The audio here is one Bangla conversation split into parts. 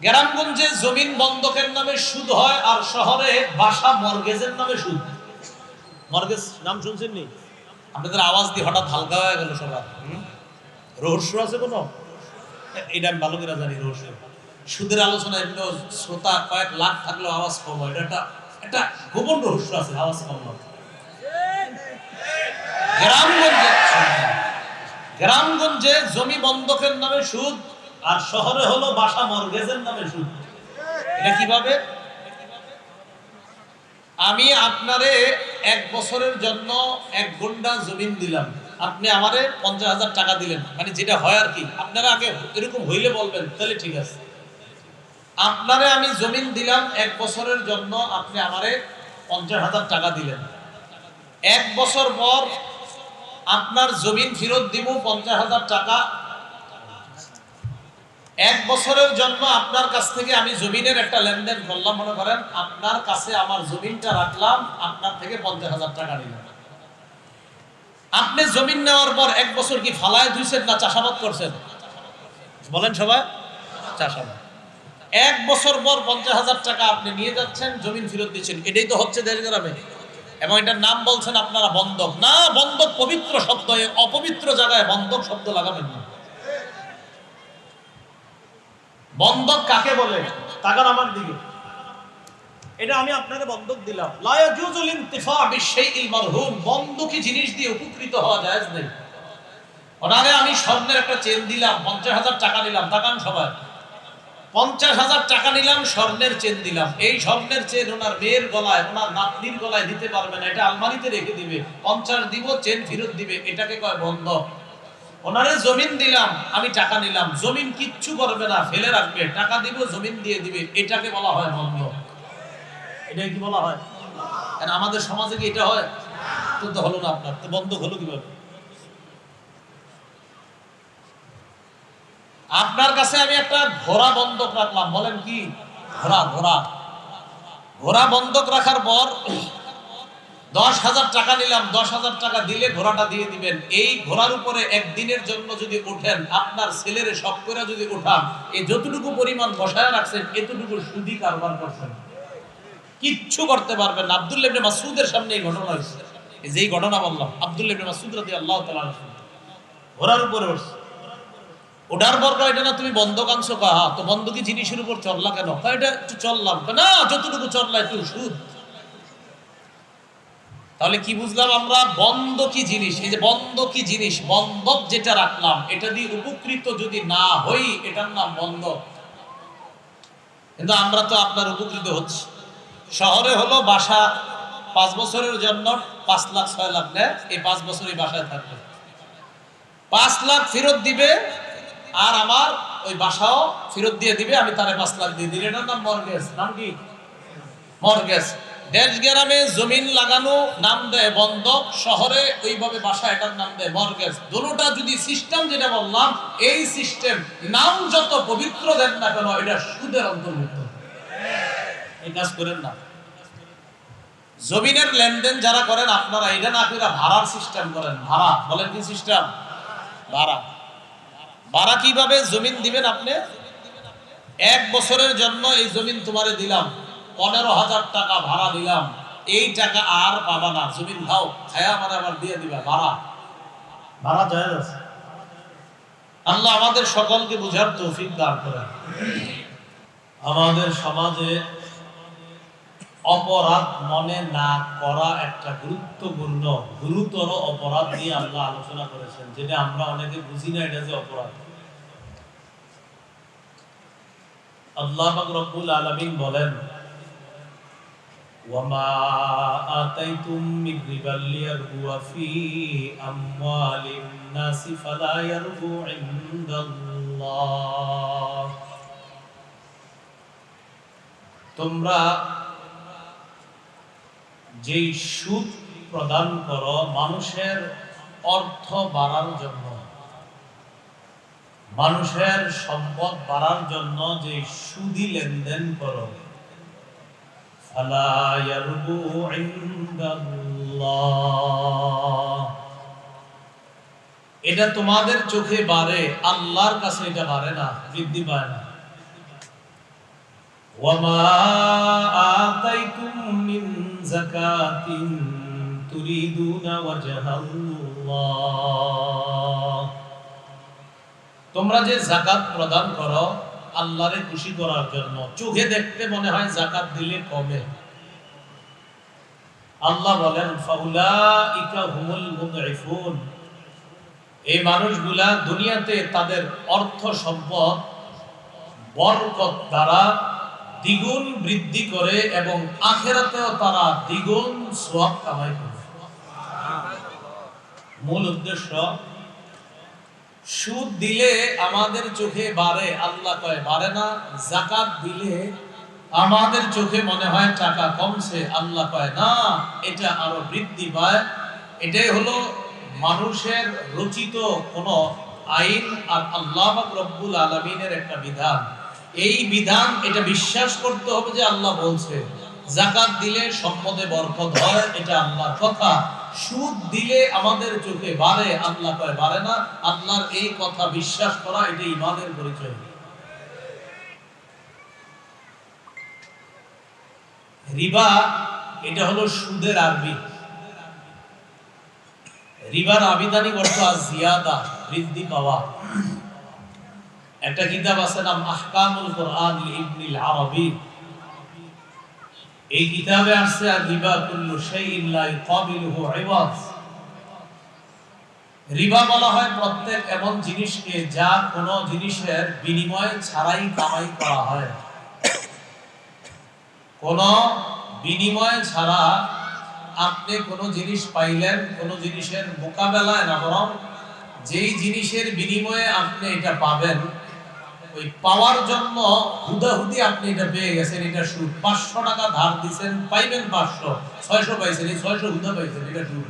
গ্রামগঞ্জে জমিন বন্ধকের নামে সুদ হয়, আর শহরে বাসা মর্গেজের নামে সুদ। মর্গেজ নাম শুনছেন নি? আপনাদের আওয়াজ দিয়ে হঠাৎ হালকা হয়ে গেল সবার। রহস্য আছে কোনো? এটা আমি ভালো করে জানি রহস্য। সুদের আলোচনা এমনি শ্রোতা কয়েক লাখ থাকলেও আওয়াজ কম হয়, এটা একটা গোপন রহস্য আছে, আওয়াজ কম হয়। গ্রামগঞ্জে জমি বন্ধকের নামে সুদ, আর শহরে হলো বাসা মর্গেজের নামে সুদ। এটা কিভাবে? আমি আপনারে 1 বছরের জন্য 1 গুণ্ঠা জমিন দিলাম, আপনি আমারে 50,000 টাকা দিলেন, মানে যেটা হয় আর কি। আপনারা আগে এরকম হইলে বলবেন, তাহলে ঠিক আছে। আপনারে আমি জমিন দিলাম 1 বছরের জন্য, আপনি আমারে 50,000 টাকা দিলেন। 1 বছর পর আপনার জমিন ফেরত দিব 50,000 টাকা। 1 বছরের জন্য আপনার কাছ থেকে আমি জমিনের একটা লেনদেন করলাম, মনে করেন আপনার কাছে আমার জমিনটা রাখলাম, আপনার থেকে 50,000 টাকা নিলাম। আপনি জমিন নেওয়ার পর 1 বছর কি ফালায় ধুইছেন না চাষাবাদ করছেন? বলেন সবাই। চাষাবাদ। 1 বছর পর 50,000 টাকা আপনি নিয়ে যাচ্ছেন, জমিন ফেরত দিচ্ছেন। এটাই তো হচ্ছে দেশ গ্রামে। এবং এটার নাম বলছেন আপনারা বন্ধক। না, বন্ধক পবিত্র শব্দ, অপবিত্র জায়গায় বন্ধক শব্দ লাগাবেন না। বন্ধক কাকে বলে? তাকান আমার দিকে। এটা আমি আপনাকে বন্ধক দিলাম। লা ইয়াজুজুল ইনতিফা বিশাইইল মারহুন। বন্ধকি জিনিস দিয়ে উপকৃত হওয়া জায়েজ নেই। ওনারে আমি স্বর্ণের একটা চেন দিলাম, 50,000 টাকা নিলাম। তাকান সবাই। 50,000 টাকা নিলাম, স্বর্ণের চেন দিলাম। এই স্বর্ণের চেন ওনার মেয়ের গলায়, ওনার নাতনির গলায় দিতে পারবে না, এটা আলমারিতে রেখে দিবে। 50 দিব, চেন ফেরত দিবে, এটাকে কয় বন্ধক। ওনারে জমিন দিলাম, আমি টাকা নিলাম, জমিন কিচ্ছু করবে না, ফেলে রাখবে, টাকা দিব, জমিন দিয়ে দিবে, এটাকে বলা হয় বন্ধক। এটা কি বলা হয়? কারণ আমাদের সমাজে কি এটা হয়? তো হলো না আপনার, তো বন্ধক হলো কিভাবে? আপনার কাছে আমি একটা ঘোড়া বন্ধক রাখলাম, বলেন কি? ঘোড়া বন্ধক রাখার পর 10,000 টাকা নিলাম, 10,000 টাকা দিলে ঘোড়াটা দিয়ে দিবেন। এই ঘোড়ার উপরে একদিনের জন্য যদি ওঠেন, আপনার ছেলেরে শখ করে যদি ওঠান, এই যতটুকু পরিমাণ বসায় রাখছেন, এতটুকু সুদি কারবার করছেন, কিচ্ছু করতে পারবেন না। আব্দুল্লাহ ইবনে মাসউদের সামনে এই ঘটনা হয়েছে। এই যে ঘটনা বললাম, আব্দুল্লাহ ইবনে মাসউদ রাদিয়াল্লাহু তাআলা ঘোড়ার উপরে উঠছে। ওঠার পর কয়, এটা না তুমি বন্ধক আনছো? হ্যাঁ। তো বন্ধকি জিনিসের উপর চললা কেন? এটা একটু চললাম। না, যতটুকু চললা একটু সুদ। তাহলে কি বুঝলাম আমরা? বন্ধকি জিনিস, এই যে বন্ধকি জিনিস, বন্ধক যেটা রাখলাম, এটা দিয়ে উপকৃত যদি না হই, এটার নাম বন্ধক। কিন্তু আমরা তো আপনার উপকৃত হচ্ছি। শহরে হলো বাসা 5 বছরের জন্য 5 লাখ 6 লাখ নেয়, এই 5 বছরই বাসায় থাকবে, 5 লাখ ফেরত দিবে, আর আমার ওই বাসাও ফেরত দিয়ে দিবে, আমি তারে 5 লাখ দিয়ে দিই। এটার নাম মর্গেজ। নাম কি? মর্গেজ। দেশ গ্রামে জমিন লাগানো নাম দেয় বন্ধক, শহরে ওইভাবে বাসা, এটার নাম দেয় মর্গেজ। দুটোটা যদি সিস্টেম যেটা বললাম, এই সিস্টেম নাম যত পবিত্র দেন না কেন, এটা সুদের অন্তর্ভুক্ত। এই কাজ করেন না। জমিনের লেনদেন যারা করেন আপনারা, এটা না করে ভাড়ার সিস্টেম করেন। ভাড়া, বলেন কি সিস্টেম? ভাড়া। ভাড়া কিভাবে? জমিন দিবেন আপনি, 1 বছরের জন্য এই জমিন তোমারে দিলাম, 15,000 টাকা ভাড়া দিলাম, এই টাকা আর পাবা না, জমিন খাও, খায়া আমার আবার দিয়ে দিবা। ভাড়া জায়েজ আছে। আল্লাহ আমাদের সকলকে বুঝার তৌফিক দান করেন। আমাদের সমাজে অপরাধ মনে না করা একটা গুরুত্বপূর্ণ, গুরুতর অপরাধ নিয়ে আল্লাহ আলোচনা করেছেন, যেটা আমরা অনেকে বুঝি না, এটা যে অপরাধ। আল্লাহ পাক রব্বুল আলামিন বলেন, ওয়ামা আতাইতুম মির রিবাল লিয়ারবুয়া ফি আমওয়ালিন নাসি ফালা ইয়ারবু ইনদাল্লাহ। তোমরা যেই সুদ প্রদান করো মানুষের অর্থ বাড়ার জন্য, মানুষের সম্পদ বাড়ার জন্য যে সুদি লেনদেন করো, ফালা ইয়ারবু ইনদাল্লাহ, এটা তোমাদের চোখে বাড়ে, আল্লাহর কাছে এটা বাড়ে না, বৃদ্ধি পায় না। ওয়ামা আতাইতুম মিন যাকাতিন তুরিদুনা ওয়াজহাল্লাহ, তোমরা যে যাকাত প্রদান করো আল্লাহরে খুশি করার জন্য, চোখে দেখতে মনে হয় যাকাত দিলে কমে। আল্লাহ বলেন ফাউলাইকা হুমুল মুদঈফুন, এই মানুষগুলা দুনিয়াতে তাদের অর্থ সম্পদ বরকত দ্বারা দ্বিগুণ বৃদ্ধি করে এবং আখিরাতেও তারা দ্বিগুণ সওয়াব কামাই করে। মূল উদ্দেশ্য, সুদ দিলে আমাদের চোখে বাড়ে, আল্লাহ কয় বাড়ে না। যাকাত দিলে আমাদের চোখে মনে হয় টাকা কমছে, আল্লাহ কয় না, এটা আরো বৃদ্ধি পায়। এটাই হলো মানুষের রচিত কোন আইন আর আল্লাহ রব্বুল আলামিনের একটা বিধান। এই বিধান এটা বিশ্বাস করতে হবে যে আল্লাহ বলছে। যাকাত দিলে সম্পদে বরকত হয়, এটা আল্লাহর কথা। সুদ দিলে আমাদের চোখে বাড়ে, আল্লাহ কয় বাড়ে না। আল্লাহর এই কথা বিশ্বাস করা এটা ঈমানের পরিচয়। রিবা এটা হলো সুদের আরবি। রিবার আবিধানিক অর্থ জিয়াদা, বৃদ্ধি পাওয়া। একটা কিতাব আছে নাম আহকামুল কোরআন লিইবনিল আরবি। এই কিতাবে আছে আর রিবা কুল্লু শাইইন লা ইকাবিলুহু ইওয়াজ। রিবা বলা হয় প্রত্যেক এমন জিনিসকে যা কোনো জিনিসের বিনিময় ছাড়াই কামাই করা হয়। কোন বিনিময় ছাড়া আপনি কোন জিনিস পাইলেন, কোন জিনিসের মোকাবেলায় না, বরং যেই জিনিসের বিনিময়ে আপনি এটা পাবেন, ওই পাওয়ার জন্য হুদাহুদি আপনি এটা পেয়ে গেছেন, এটা সুদ। 500 টাকা ধার দিবেন, পাইবেন 500, 600 পাইছেন, এই 600 হুদা পাইছেন, এটা সুদ।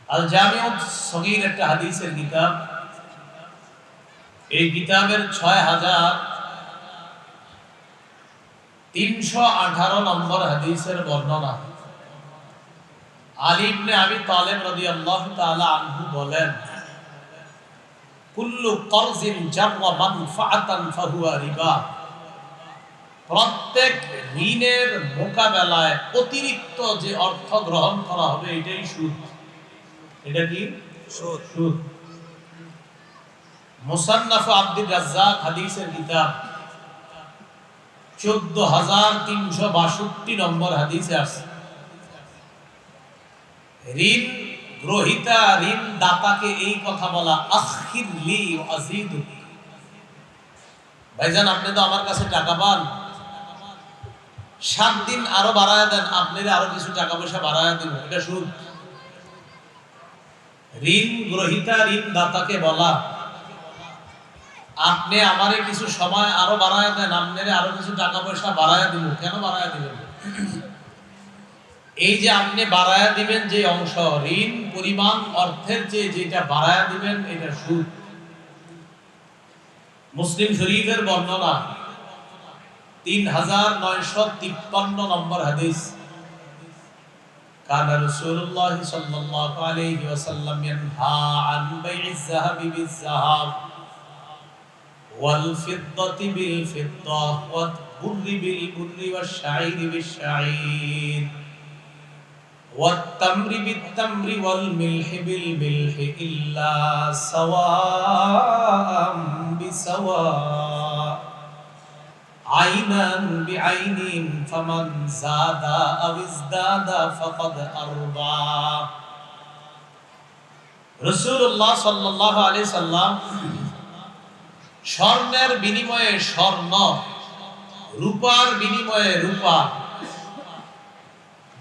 আল জামিউস সগীর একটা হাদিসের কিতাব। এই কিতাবের 6318 নম্বর হাদিসের বর্ণনা। আলী ইবনে আবি তালেব রাদিয়াল্লাহু তাআলা আনহু বলেন, কুল্লু করজিন জাররা মানফাআতান ফাহুয়া রিবা, প্রত্যেক ঋণের মোকাবেলায় অতিরিক্ত যে অর্থ গ্রহণ করা হবে এটাই সুদ। এটা কি? সুদ। মুসান্নাফ আব্দুর রাজ্জাক হাদিসের কিতাব 14362 নম্বর হাদিসে আছে, ঋণ গ্রহীতা ঋণ দাতাকে এই কথা বলা, আখির লি ওয়াজিদুক, ভাইজান আপনি তো আমার কাছে টাকা পান, 7 দিন আরো বাড়ায়া দেন, আপনারে আরো কিছু টাকা পয়সা বাড়ায়া দেব, এটা সুদ। ঋণ গ্রহীতা ঋণ দাতাকে বলা, আপনি আমারে কিছু সময় আরো বাড়ায়া দেন, আপনারে আরো কিছু টাকা পয়সা বাড়ায়া দিব। কেন বাড়ায়া দিবেন? এই যে আপনি বাড়ায়া দিবেন যে অংশ, ঋণ পরিমাণ অর্থের চেয়ে যেটা বাড়ায়া দিবেন, এটা সুদ। মুসলিম শরীফের বর্ণনা 3953 নম্বর হাদিস। কানা রাসূলুল্লাহ সাল্লাল্লাহু আলাইহি ওয়াসাল্লাম ইয়ানহা আন বাই'iz যাহাবি বিজ-যাহাব ওয়াল ফিদ্দাতি বিল ফিদ্দাহ ওয়াল বুররি বিল বুররি ওয়াশ শাঈরি বিশ শাঈর ওয়াত তামরি বিত তামরি ওয়াল মিলহি বিল মিলহি ইল্লা সাওয়াআম বিসাওয়া আইনান বিআইনিন ফামান যাদা আও ইজদাদা ফাকাদ আরবা। রাসূলুল্লাহ সাল্লাল্লাহু আলাইহি সাল্লাম স্বর্ণের বিনিময়ে স্বর্ণ, রূপার বিনিময়ে রূপা,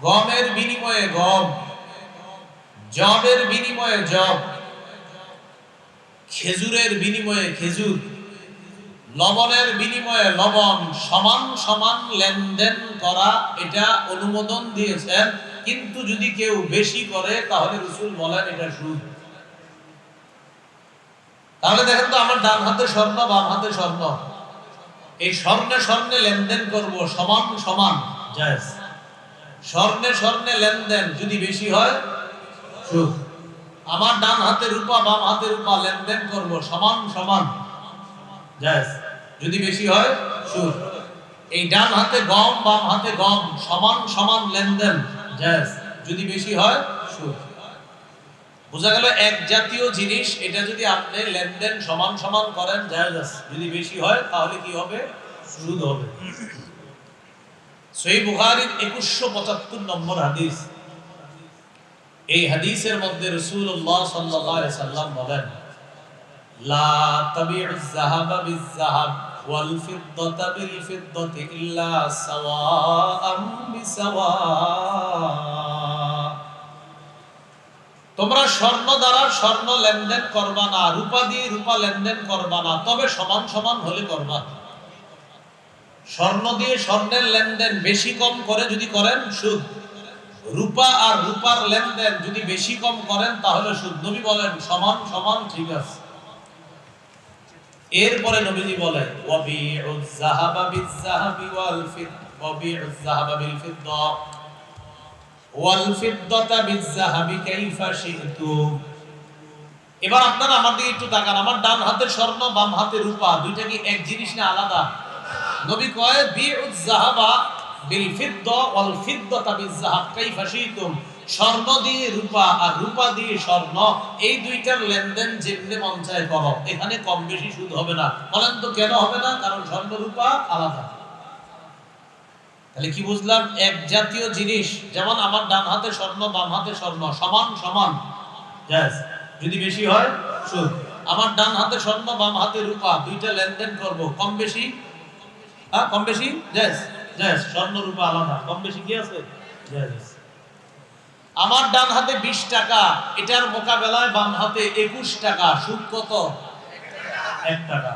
গমের বিনিময়ে গম, জবের বিনিময়ে জব, খেজুরের বিনিময়ে খেজুর, লবণের বিনিময়ে লবণ, সমান সমান লেনদেন করা, এটা অনুমোদন দিয়েছেন। কিন্তু যদি কেউ বেশি করে তাহলে রাসূল বলেন এটা সুদ। তাহলে দেখেন তো, আমার ডান হাতে স্বর্ণ, বাম হাতে স্বর্ণ, এই স্বর্ণে স্বর্ণে লেনদেন করব, সমান সমান জায়েজ। স্বর্ণে স্বর্ণে লেনদেন যদি বেশি হয় সুদ। আমার ডান হাতে রূপা, বাম হাতে রূপা, লেনদেন করব সমান সমান, জায়েজ। যদি বেশি হয় সুদ। এই ডান হাতে গম বাম হাতে গম সমান সমান লেনদেন জায়েজ। যদি বেশি হয় সুদ। বোঝা গেল এক জাতীয় জিনিস, এটা যদি আপনি লেনদেন সমান সমান করেন জায়েজ আছে। যদি বেশি হয় তাহলে কি হবে? সুদ হবে। সহিহ বুখারীর 2175 নম্বর হাদিস। এই হাদিসের মধ্যে রাসূলুল্লাহ সাল্লাল্লাহু আলাইহি সাল্লাম বলেন, লা তাবিউজ যাহাবা বিজ-যাহাব ওয়াল ফিদ্দাতা বিল ফিদ্দাতি ইল্লা সাওয়াআম বিসাওয়া। তোমরা স্বর্ণ দ্বারা স্বর্ণ লেনদেন করবা না, রূপা দিয়ে রূপা লেনদেন করবা না, তবে সমান সমান হলে করবা। স্বর্ণ দিয়ে স্বর্ণের লেনদেন বেশি কম করে যদি করেন সুদ। রূপা আর রূপার লেনদেন যদি বেশি কম করেন তাহলে সুদ। নবী বলেন সমান সমান ঠিক আছে। এরপরে নবীজি বলেন ওয়াবিউজ যাহাবা বিজ-যাহাবি ওয়াল ফিদ্দা ওয়াবিউজ যাহাবা বিল ফিদ্দা ওয়াল ফিদ্দাতা বিজ-যাহাবি কাইফা শি'তুম। এবার আপনারা আমার দিকে একটু তাকান। আমার ডান হাতে স্বর্ণ বাম হাতে রূপা, দুইটা কি এক জিনিস না আলাদা? নবী কয় বিউজ যাহাবা বিল ফিদ্দা ওয়াল ফিদ্দাতা বিজ-যাহাব কাইফা শি'তুম। স্বর্ণ দিয়ে রূপা আর রূপা দিয়ে স্বর্ণ, এই দুইটার লেনদেন যেমনি মন চায় করো, এখানে কম বেশি সুদ হবে না। বলেন তো কেন হবে না? কারণ স্বর্ণ রূপা আলাদা। তাহলে কি বুঝলাম? এক জাতীয় জিনিস, যেমন আমার ডান হাতে স্বর্ণ বাম হাতে স্বর্ণ সমান সমান জায়েজ। যদি বেশি হয় সুদ। আমার ডান হাতে স্বর্ণ বাম হাতে রূপা, দুইটা লেনদেন করব, কম বেশি কম বেশি জায়েজ জায়েজ। স্বর্ণ রূপা আলাদা, কম বেশি কি আছে? জায়েজ। আমার ডান হাতে 20 টাকা, এটার মোকাবেলায় বাম হাতে 21 টাকা, সুদ কত? 1 টাকা।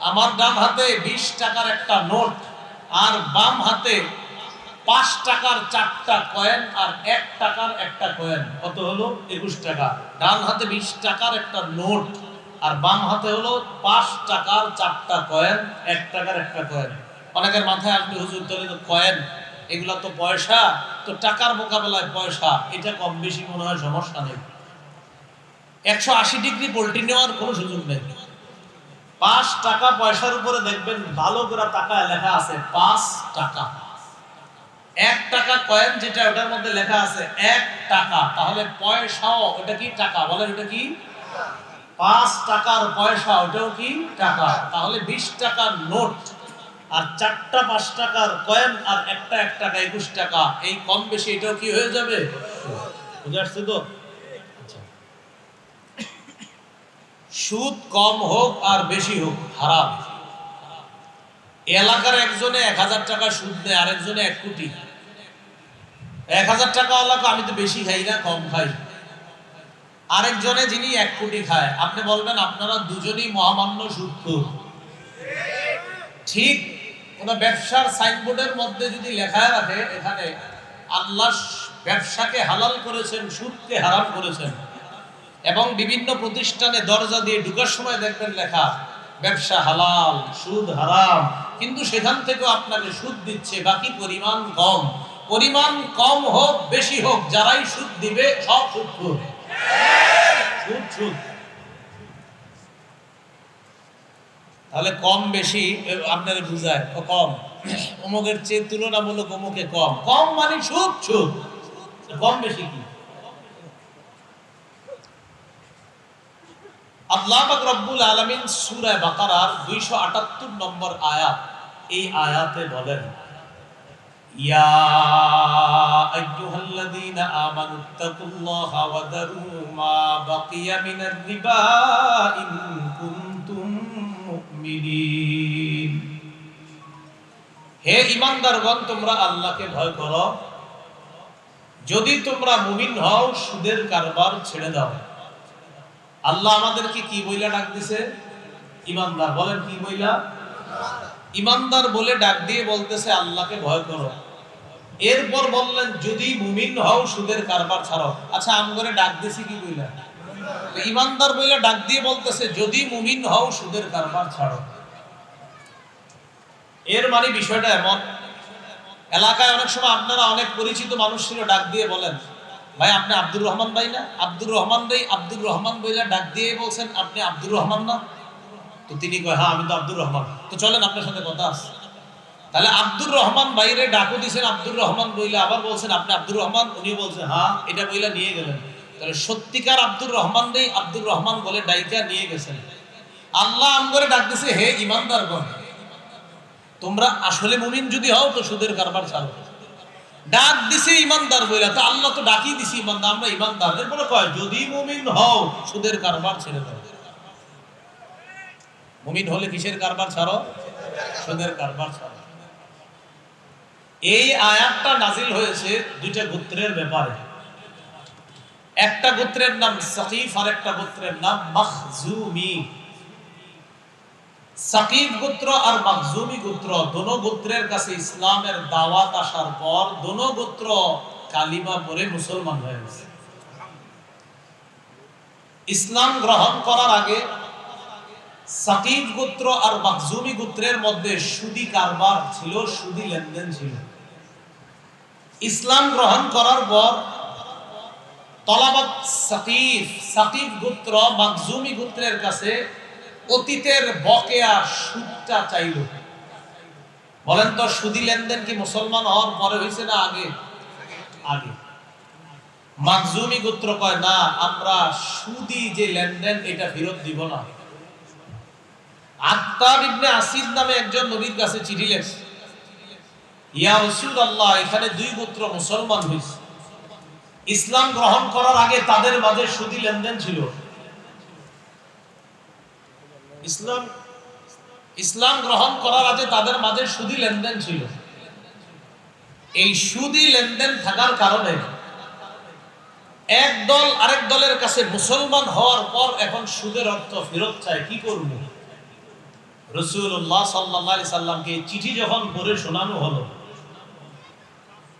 আমার ডান হাতে 20 টাকার একটা নোট আর বাম হাতে 5 টাকার 4টা কয়েন আর 1 টাকার একটা কয়েন, কত হলো? 21 টাকা। ডান হাতে 20 টাকার একটা নোট আর বাম হাতে হলো 5 টাকার 4টা কয়েন, 1 টাকার একটা কয়েন। অনেকের মাথায় আসবে হুজুর তাহলে তো কয়েন, এগুলা তো পয়সা, তো টাকার মোকাবেলায় পয়সা, এটা কম বেশি মনে হয় সমস্যা নেই। 180 ডিগ্রি পল্টি নেওয়ার কোনো সুযোগ নেই। 5 টাকা পয়সার উপরে দেখবেন ভালো করে টাকায় লেখা আছে 5 টাকা। 1 টাকা কয়েন যেটা, ওটার মধ্যে লেখা আছে 1 টাকা, তাহলে পয়সাও ওটা কি টাকা? বলেন এটা কি? 5 টাকার পয়সা, ওটাও কি টাকা? তাহলে 20 টাকার নোট আর 4টা 5 টাকার কয়েন আর একটা 1 টাকা 21 টাকা, এই কম বেশি এটাও কি হয়ে যাবে? বুঝে আসছে তো? সুদ কম হোক আর বেশি হোক হারাম। এলাকার একজনে 1000 টাকা সুদ নেয়, আরেকজনে 1 কোটি। 1000 টাকা ওয়ালাকে আমি তো বেশি খাই না, কম খাই। আরেকজনে যিনি 1 কোটি খায়, আপনি বলবেন আপনারা দুজনেই মহামান্য সুদখোর। ঠিক ওনা ব্যবসার সাইনবোর্ডের মধ্যে যদি লেখা রাখে এখানে আল্লাহ ব্যবসাকে হালাল করেছেন, সুদকে হারাম করেছেন, এবং বিভিন্ন প্রতিষ্ঠানে দরজা দিয়ে ঢোকার সময় দেখবেন লেখা ব্যবসা হালাল সুদ হারাম, কিন্তু সেখান থেকেও আপনাকে সুদ দিচ্ছে, বাকি পরিমাণ কম। পরিমাণ কম হোক বেশি হোক, যারাই সুদ দিবে সব সুদখোর। সুদ সুদ। তাহলে কম বেশি আপনারা বুঝায় কম, অমুকের চেয়ে তুলনামূলক অমুকে কম। কম মানে সুদ সুদ, কম বেশি কি? আল্লাহ পাক রব্বুল আলামিন সূরা বাকারার 278 নম্বর আয়াত, এই আয়াতে বলেন ইয়া আইয়ুহাল্লাযীনা আমানুত্তাকুল্লাহা ওয়া দারু মা বাকিয়া মিনার রিবা ইন কুনতুম মুমিনিন। হে ঈমানদারগণ, তোমরা আল্লাহকে ভয় করো, যদি তোমরা মুমিন হও সুদের কারবার ছেড়ে দাও। আল্লাহ আমাদেরকে কি বইলা ডাক দিছে? ঈমানদার। বলেন কি বইলা? ঈমানদার বলে ডাক দিয়ে বলতেছে আল্লাহকে ভয় করো। এরপর বললেন যদি মুমিন হও সুদের কারবার ছাড়ো। আচ্ছা, আমগরে ডাক দিছি কি বইলা? ঈমানদার বইলা ডাক দিয়ে বলতেছে যদি মুমিন হও সুদের কারবার ছাড়ো। এর মানে বিষয়টা এমন, এলাকায় অনেক সময় আপনারা অনেক পরিচিত মানুষ ছিল, ডাক দিয়ে বলেন ভাই আপনি আব্দুর রহমান ভাই না? আব্দুর রহমান ভাই, আব্দুর রহমান বইলা ডাক দিয়ে বলছেন আপনি আব্দুর রহমান না? তো তিনি কয় হ্যাঁ আমি তো আব্দুর রহমান, তো চলেন আপনার সাথে কথা আছে। তাহলে আব্দুর রহমান বাইরে ডাকু দিয়েছেন, আব্দুর রহমান বইলে আবার বলছেন আপনি আব্দুর রহমান, উনি বলছেন হ্যাঁ, এটা বইলা নিয়ে গেলেন। তাহলে সত্যিকার আব্দুর রহমান নেই, আব্দুর রহমান বলে ডাইকা নিয়ে গেছেন। আল্লাহ আমগরে ডাক দিছে, হে ইমানদারগণ, তোমরা আসলে মুমিন যদি হও তো সুদের কারবার ছাড়ো। ডাক দিছে ইমানদার বইলা, তো আল্লাহ তো ডাকিয়ে দিছে ইমানদার, আমরা ইমানদার। এরপরে কয় যদি মুমিন হও সুদের কারবার ছেড়ে দাও। মুমিন হলে কিসের কারবার ছাড়ো? সুদের কারবার ছাড়ো। এই আয়াতটা নাজিল হয়েছে দুইটা গোত্রের ব্যাপারে। একটা গোত্রের নাম সাকিফ আর একটা গোত্রের নাম মাখজুমি। সাকিফ গোত্র আর মাখজুমি গোত্র দোনো গোত্রের কাছে ইসলামের দাওয়াত আসার পর দোনো গোত্র কালিমা পড়ে মুসলমান হয়ে গেছে। ইসলাম গ্রহণ করার আগে সাকিফ গোত্র আর মাখজুমি গোত্রের মধ্যে সুদি কারবার ছিল, সুদি লেনদেন ছিল। ইসলাম গ্রহণ করার পর তলাবাত সাকিফ, সাকিফ গোত্র মাখজুমি গোত্রের কাছে অতীতের বকেয়া সুদটা চাইল। বলেন তো সুদি লেনদেন কি মুসলমান হওয়ার পরে হয়েছে না আগে? আগে। মাখজুমি গোত্র কয় না, আমরা সুদি যে লেনদেন এটা ফেরত দিব না। আত্তাব ইবনে আসিদ নামে একজন নবীর কাছে চিঠি লেখছে, ইয়া রাসূলুল্লাহ, এখানে দুই গোত্র মুসলমান হয়েছে। ইসলাম গ্রহণ করার আগে তাদের মাঝে সুদি লেনদেন ছিল। ইসলাম গ্রহণ করার আগে তাদের মাঝে সুদি লেনদেন ছিল। এই সুদি লেনদেন থাকার কারণে এক দল আরেক দলের কাছে মুসলমান হওয়ার পর এখন সুদের অর্থ ফেরত চায়, কি করব? রাসূলুল্লাহ সাল্লাল্লাহু আলাইহি সাল্লামকে চিঠি যখন পড়ে শোনানো হলো,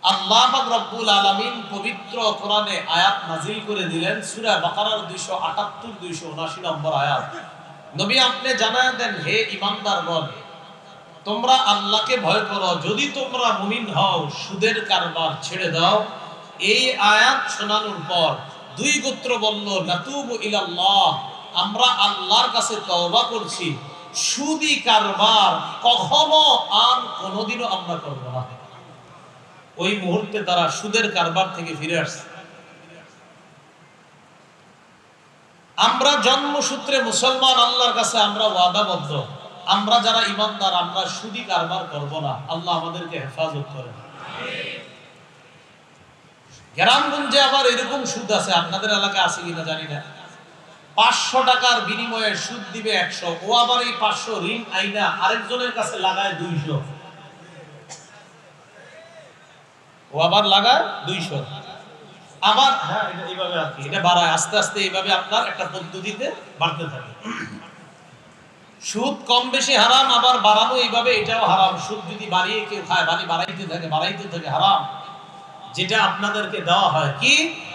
আল্লাহ পাক রব্বুল আলামিন পবিত্র কোরআনে আয়াত নাযিল করে দিলেন, সূরা বাকারার 278 279 নম্বর আয়াত। নবী আপনি জানায় দেন, হে ঈমানদারগণ, তোমরা আল্লাহকে ভয় করো, যদি তোমরা মুমিন হও সুদের কারবার ছেড়ে দাও। এই আয়াত শোনানোর পর দুই গোত্র বলল, নাতুবু ইলাল্লাহ, আমরা আল্লাহর কাছে তওবা করছি, সুদি কারবার কখনো আর কোনোদিনও আমরা করব না। ওই মুহূর্তে তারা সুদের কারবার থেকে ফিরে আসছে। আমরা জন্মসূত্রে মুসলমান, আল্লাহর কাছে আমরা ওয়াদাবদ্ধ, আমরা যারা ঈমানদার আমরা সুদি কারবার করব না। আল্লাহ আমাদেরকে হেফাজত করেন। গ্রামগঞ্জে আবার এরকম সুদ আছে, আপনাদের এলাকায় আছে কিনা জানি না। 500 টাকার বিনিময়ে সুদ দিবে 100, ও আবার এই 500 ঋণ আইনা আরেকজনের কাছে লাগায় 200, ও আবার লাগায় 200, আবার হ্যাঁ এটা এইভাবে আর কি, এটা বাড়ায় আস্তে আস্তে, এইভাবে আপনার একটা পদ্ধতিতে বাড়তে থাকে। সুদ কম বেশি হারাম, আবার বাড়ানো এইভাবে এটাও হারাম। সুদ যদি বাড়িয়ে কেউ খায়, বাড়াইতে থাকে হারাম। যেটা আপনাদেরকে দেওয়া হয় কি,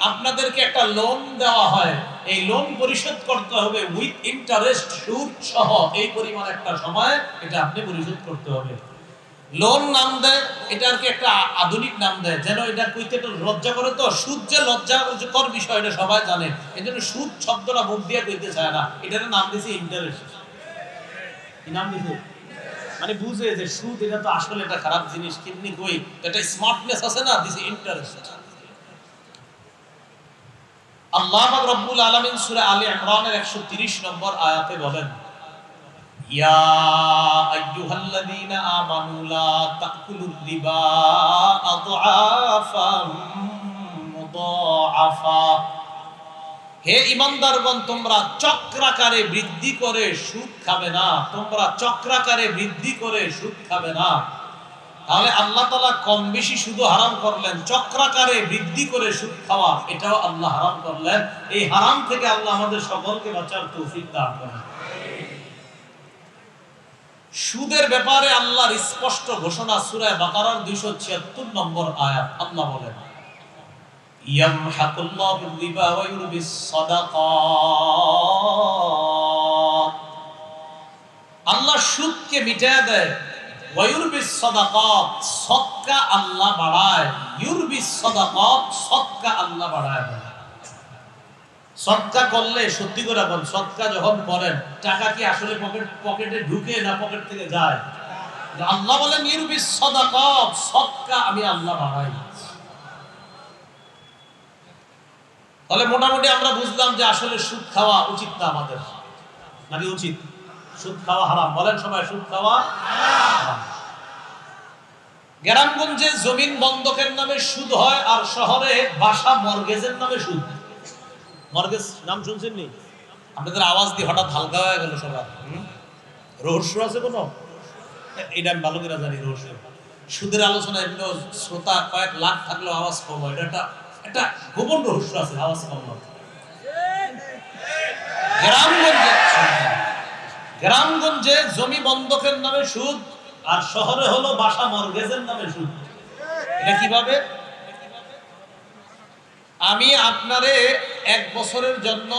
আপনাদেরকে একটা লোন দেওয়া হয়, এই লোন পরিশোধ করতে হবে উইথ ইন্টারেস্ট, সুদ সহ এই পরিমাণ একটা সময় এটা আপনি পরিশোধ করতে হবে। লোন নাম দেয়, এটার কি একটা আধুনিক নাম দেয়, যেন এটা কইতে একটু লজ্জা করে। তো সুদ যে লজ্জাকর বিষয় এটা সবাই জানে, এজন্য সুদ শব্দটা মুখ দিয়ে কইতে চায় না, এটার নাম দিয়েছে ইন্টারেস্ট। কি নাম দিয়েছে? মানে বুঝে যে সুদ এটা তো আসলে একটা খারাপ জিনিস, কিডনি কই এটা স্মার্টনেস আছে না, দিছে ইন্টারেস্ট। আল্লাহ পাক রব্বুল আলামিন সূরা আলে ইমরানের 130 নম্বর আয়াতে বলেন, ইয়া আইয়ুহাল্লাযীনা আমানু লা তাকুলুর রিবা আযআফাম মুদাআফা, হে ঈমানদারগণ, তোমরা চক্রাকারে বৃদ্ধি করে সুদ খাবে না, তোমরা চক্রাকারে বৃদ্ধি করে সুদ খাবে না। তাহলে আল্লাহ তাআলা কম বেশি শুধু হারাম করলেন, চক্রাকারে বৃদ্ধি করে সুদ খাওয়া এটাও আল্লাহ হারাম করলেন। এই হারাম থেকে আল্লাহ আমাদের সকলকে বাঁচার তৌফিক দান করেন। সুদের ব্যাপারে আল্লাহর স্পষ্ট ঘোষণা সূরা বাকারার 276 নম্বর আয়াত। আল্লাহ বলেন, ইয়ামহাকুল্লাহু রিবা ওয়া ইউরবিস সাদাকাত, আল্লাহ সুদকে মিটায় দেয়, ওয়া ইউরবিস সাদাকাত, সদকা আল্লাহ বাড়ায়, ইউরবিস সাদাকাত, সদকা আল্লাহ বাড়ায় দেয়। সদকা করলে সত্যি করে বল, সদকা যখন করেন টাকা কি আসলে পকেটে ঢুকে না পকেট থেকে যায়? আল্লাহ বলেন নিরুবিস সাদাকাত, সদকা আমি আল্লাহ বাড়াই। তাহলে মোটামুটি আমরা বুঝলাম যে আসলে সুদ খাওয়া উচিত না আমাদের, নাকি উচিত? সুদ খাওয়া হারাম। বলেন সবাই, সুদ খাওয়া হারাম। গ্রামগঞ্জে জমিন বন্ধকের নামে সুদ হয়, আর শহরে বাসা মর্গেজের নামে সুদ। মর্গেজ নাম শুনছেন নি? আপনাদের আওয়াজ দিয়ে হঠাৎ হালকা হয়ে গেল সবার। রহস্য আছে কোনো? এটা আমি ভালো করে জানি রহস্য। সুদের আলোচনা এমনি শ্রোতা কয়েক লাখ থাকলেও আওয়াজ কম হয়, এটা একটা গোপন রহস্য আছে, আওয়াজ কম হয়। গ্রামগঞ্জে জমি বন্ধকের নামে সুদ, আর শহরে হলো বাসা মর্গেজের নামে সুদ। এটা কিভাবে? আমি আপনারে 1 বছরের জন্য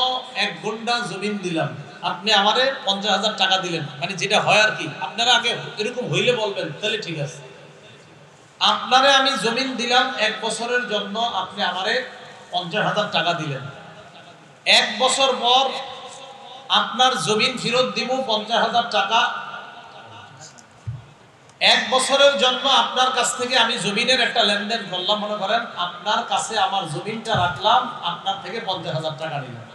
1 গুন্ডা জমিন দিলাম, আপনি আমারে 50,000 টাকা দিলেন, মানে যেটা হয় আর কি। আপনারা আগে এরকম হইলে বলবেন, তাহলে ঠিক আছে। আপনারে আমি জমিন দিলাম 1 বছরের জন্য, আপনি আমারে 50,000 টাকা দিলেন। 1 বছর পর আপনার জমিন ফেরত দিব 50,000 টাকা। 1 বছরের জন্য আপনার কাছ থেকে আমি জমিনের একটা লেনদেন করলাম, মনে করেন আপনার কাছে আমার জমিনটা রাখলাম, আপনার থেকে 50,000 টাকা নিলাম।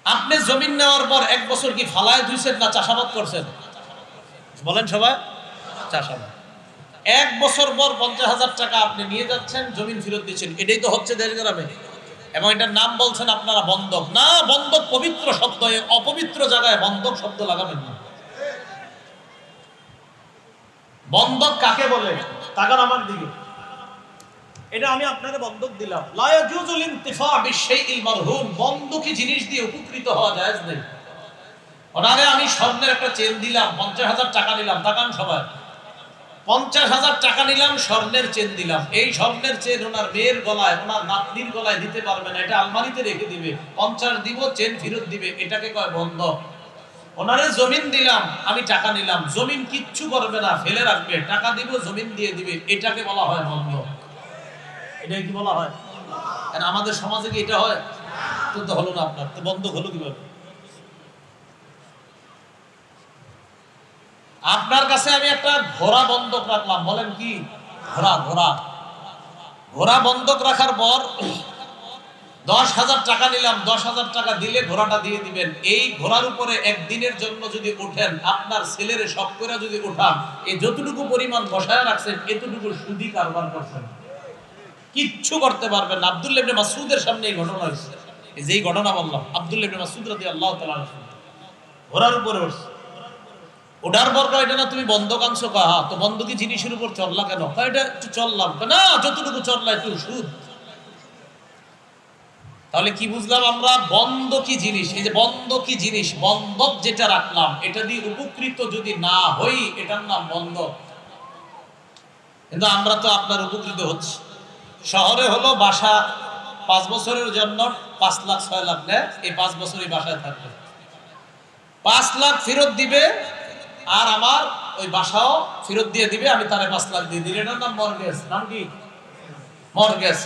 আপনি জমিন নেওয়ার পর 1 বছর কি ফালায় ধুইছেন না চাষাবাদ করছেন? বলেন সবাই, চাষাবাদ। 1 বছর পর 50,000 টাকা আপনি নিয়ে যাচ্ছেন, জমিন ফেরত দিচ্ছেন। এটাই তো হচ্ছে দেশ গ্রামে। এবং এটার নাম বলছেন আপনারা বন্ধক। না, বন্ধক পবিত্র শব্দ, অপবিত্র জায়গায় বন্ধক শব্দ লাগাবেন না। বন্ধক কাকে বলে? তাকান আমার দিকে। এটা আমি আপনাকে বন্ধক দিলাম। লা ইয়াজুজুল ইনতিফা বিশাইইল মারহুন, বন্ধকি জিনিস দিয়ে উপকৃত হওয়া জায়েজ নেই। ওনারে আমি স্বর্ণের একটা চেন দিলাম, 50,000 টাকা নিলাম। তাকান সবাই, 50,000 টাকা নিলাম, স্বর্ণের চেন দিলাম। এই স্বর্ণের চেন ওনার মেয়ের গলায়, ওনার নাতনির গলায় দিতে পারবে না, এটা আলমারিতে রেখে দিবে। 50 দিব, চেন ফেরত দিবে, এটাকে কয় বন্ধক। ওনারে জমিন দিলাম, আমি টাকা নিলাম, জমিন কিচ্ছু করবে না, ফেলে রাখবে, টাকা দিব, জমিন দিয়ে দিবে, এটাকে বলা হয় বন্ধক। এটাই কি বলা হয়? আর আমাদের সমাজে কি এটা হয়? তো হলো না আপনার, তো বন্ধক হলো কিভাবে? আপনার কাছে আমি একটা ঘোড়া বন্ধক রাখলাম, বলেন কি? ঘোড়া। ঘোড়া বন্ধক রাখার পর 10,000 টাকা নিলাম, 10,000 টাকা দিলে ঘোড়াটা দিয়ে দিবেন। এই ঘোড়ার উপরে একদিনের জন্য যদি ওঠেন, আপনার ছেলেরে শখ করে যদি ওঠান, এই যতটুকু পরিমাণ বসায় রাখছেন, এতটুকু সুদি কারবার করছেন, কিচ্ছু করতে পারবেন না। আব্দুল্লাহ ইবনে মাসউদের সামনে এই ঘটনা হয়েছে। এই যে ঘটনা বললাম, আব্দুল্লাহ ইবনে মাসউদ রাদিয়াল্লাহু তাআলা ঘোড়ার উপরে উঠছে। ওঠার পর কয়, এটা না তুমি বন্ধক আনছো? কয় হ্যাঁ। তো বন্ধকি জিনিসের উপর চললা কেন? কয় এটা একটু চললাম। না, যতটুকু চললা একটু সুদ। তাহলে কি বুঝলাম আমরা? বন্ধকি জিনিস, এই যে বন্ধকি জিনিস, বন্ধক যেটা রাখলাম, এটা দিয়ে উপকৃত যদি না হই, এটার নাম বন্ধক। কিন্তু আমরা তো আপনার উপকৃত হচ্ছি। শহরে হলো বাসা 5 বছরের জন্য 5 লাখ 6 লাখ নেয়, এই 5 বছরই বাসায় থাকবে, 5 লাখ ফেরত দিবে, আর আমার ওই বাসাও ফেরত দিয়ে দিবে, আমি তারে 5 লাখ দিয়ে দিই। এটার নাম মর্গেজ। নাম কি? মর্গেজ।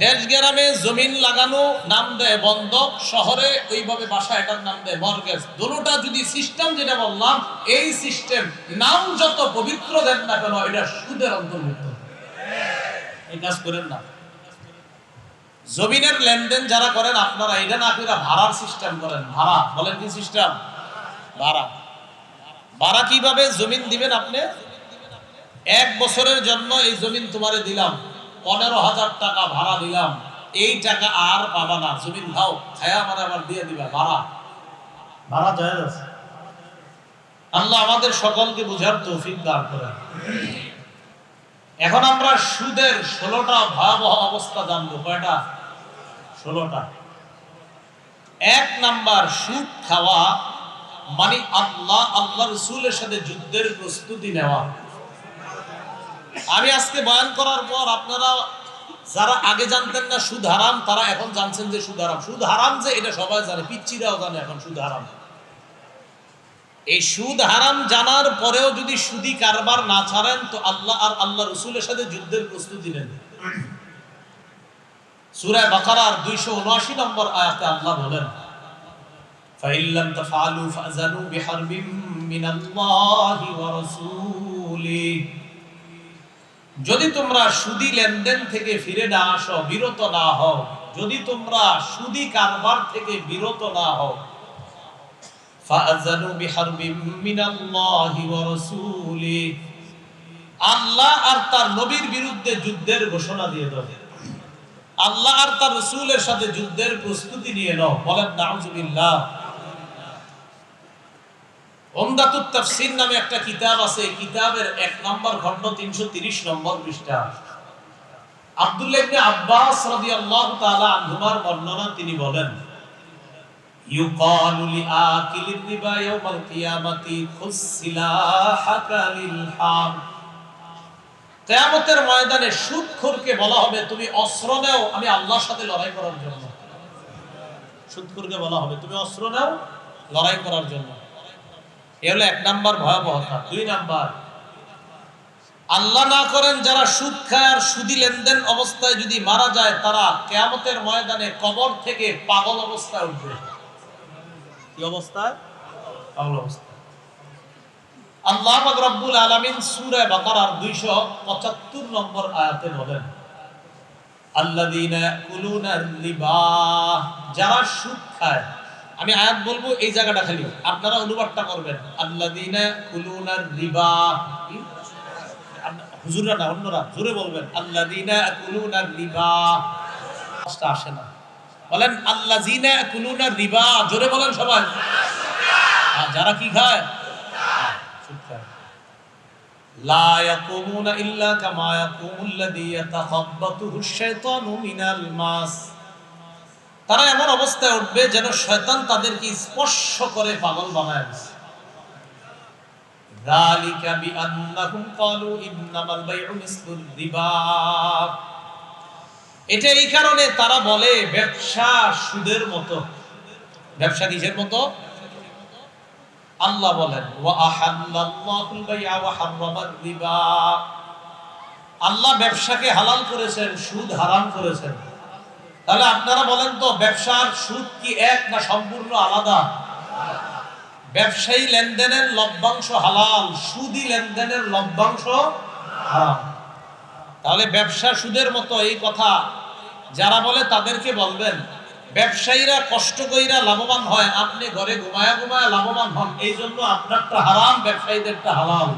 দেশ গ্রামে জমিন লাগানো নাম দেয় বন্ধক, শহরে ওইভাবে বাসা, এটার নাম দেয় মর্গেজ। দুটোটা যদি সিস্টেম যেটা বললাম, এই সিস্টেম নাম যত পবিত্র দেন না কেন, এটা সুদের অন্তর্ভুক্ত। এই কাজ করেন না। জমিনের লেনদেন যারা করেন আপনারা, এটা না করে ভাড়ার সিস্টেম করেন। ভাড়া, বলেন কি সিস্টেম? ভাড়া। ভাড়া কিভাবে? জমিন দিবেন আপনি, 1 বছরের জন্য এই জমিন তোমারে দিলাম, 15,000 টাকা ভাড়া দিলাম, এই টাকা আর পাবা না, জমিন খাও, খায়া আমার আবার দিয়ে দিবা। ভাড়া। ভাড়া জায়েজ আছে। আল্লাহ আমাদের সকলকে বুঝার তৌফিক দান করেন। এখন আমরা সুদের 16টা ভয়াবহ অবস্থা জানবো। কয়টা? 16টা। 1 নাম্বার, সুদ খাওয়া মানে আল্লাহ রাসূলের সাথে যুদ্ধের প্রস্তুতি নেওয়া। আমি আজকে বয়ান করার পর আপনারা যারা আগে জানতেন না সুদ হারাম, তারা এখন জানছেন যে সুদ হারাম। সুদ হারাম যে এটা সবাই জানে, পিচ্চিরাও জানে এখন সুদ হারাম। এই সুদ হারাম জানার পরেও যদি সুদি কারবার না ছাড়েন, তো আল্লাহ আর আল্লাহ রাসূলের সাথে যুদ্ধের প্রস্তুতি নেন। সূরা বাকারার 279 নম্বর আয়াতে আল্লাহ বলেন, فَإِن لَّمْ تَفْعَلُوا فَأْذَنُوا بِحَرْبٍ مِّنَ اللَّهِ وَرَسُولِهِ। যদি তোমরা সুদী লেনদেন থেকে ফিরে না আসো, বিরত না হও, যদি তোমরা সুদী কারবার থেকে বিরত না হও, فَأْذَنُوا بِحَرْبٍ مِّنَ اللَّهِ وَرَسُولِهِ, আল্লাহ আর তার নবীর বিরুদ্ধে যুদ্ধের ঘোষণা দিয়ে দাও। আল্লাহ আর তার রাসূলের সাথে যুদ্ধের প্রস্তুতি নিয়ে নাও। বলেন নাউজুবিল্লাহ। উমদাতুত তাফসীর নামে একটা কিতাব আছে, কিতাবের 1 নম্বর খণ্ড 330 নম্বর পৃষ্ঠা। আব্দুল্লাহ ইবনে আব্বাস রাদিয়াল্লাহু তাআলা আনহুমার বর্ণনা, তিনি বলেন, ইউকালু লিআকিলির রিবা ইয়াউমাল কিয়ামাতি খুসসিলাহাকা লিল হাম। কিয়ামতের ময়দানে সুদখোরকে বলা হবে, তুমি অস্ত্র নাও আমি আল্লাহর সাথে লড়াই করার জন্য। সুদখোরকে বলা হবে, তুমি অস্ত্র নাও লড়াই করার জন্য। এ হলো 1 নাম্বার ভয়াবহতা। 2 নাম্বার, আল্লাহ না করেন যারা সুদ খায় আর সুদী লেনদেন অবস্থায় যদি মারা যায়, তারা কিয়ামতের ময়দানে কবর থেকে পাগল অবস্থায় উঠবে। কি অবস্থায়? পাগল অবস্থায়। আল্লাহ পাক রব্বুল আলামিন সূরা বাকারার 275 নম্বর আয়াতে বলেন, আল্লাযীনা ইয়াকুলুনার রিবা, যারা সুদ খায়। আমি আয়াত বলবো, এই জায়গাটা খালি আপনারা অনুবাদটা করবেন। আল্লাযীনা ইয়াকুলুনার রিবা, হুজুররা না অন্যরা জোরে বলবেন, আল্লাযীনা ইয়াকুলুনার রিবা। কষ্ট আসে না, বলেন আল্লাযীনা ইয়াকুলুনার রিবা, জোরে বলেন সবাই। যারা কি খায়? সুদ খায়। লা ইয়াকুমুনা ইল্লা কামা ইয়াকুমুল্লাযী ইয়াতাখাব্বাতুহুশ শাইতানু মিনাল মাস, তারা এমন অবস্থায় উঠবে যেন শয়তান তাদেরকে স্পর্শ করে পাগল বানায় দিচ্ছে। যালিকা বিআন্নাহুম ক্বালু ইন্নামাল বাইউ মিসলুর রিবা, এটা এই কারণে তারা বলে ব্যবসা সুদের মতো। ব্যবসা কিসের মতো? আল্লাহ বলেন, ওয়া আহাল্লাল্লাহুল বাই'a ওয়া হাররামার রিবা, আল্লাহ ব্যবসাকে হালাল করেছেন, সুদ হারাম করেছেন। তাহলে আপনারা বলেন তো, ব্যবসার সুদ কি এক না সম্পূর্ণ আলাদা? ব্যবসায়ী লেনদেনের লভ্যাংশ হালাল, সুদী লেনদেনের লভ্যাংশ হারাম। তাহলে ব্যবসা সুদের মতো, এই কথা যারা বলে তাদেরকে বলবেন, ব্যবসায়ীরা কষ্ট কইরা লাভবান হয়, আপনি ঘরে ঘুমায়া ঘুমায়া লাভবান হন, এই জন্য আপনারটা হারাম, ব্যবসায়ীদেরটা হালাল।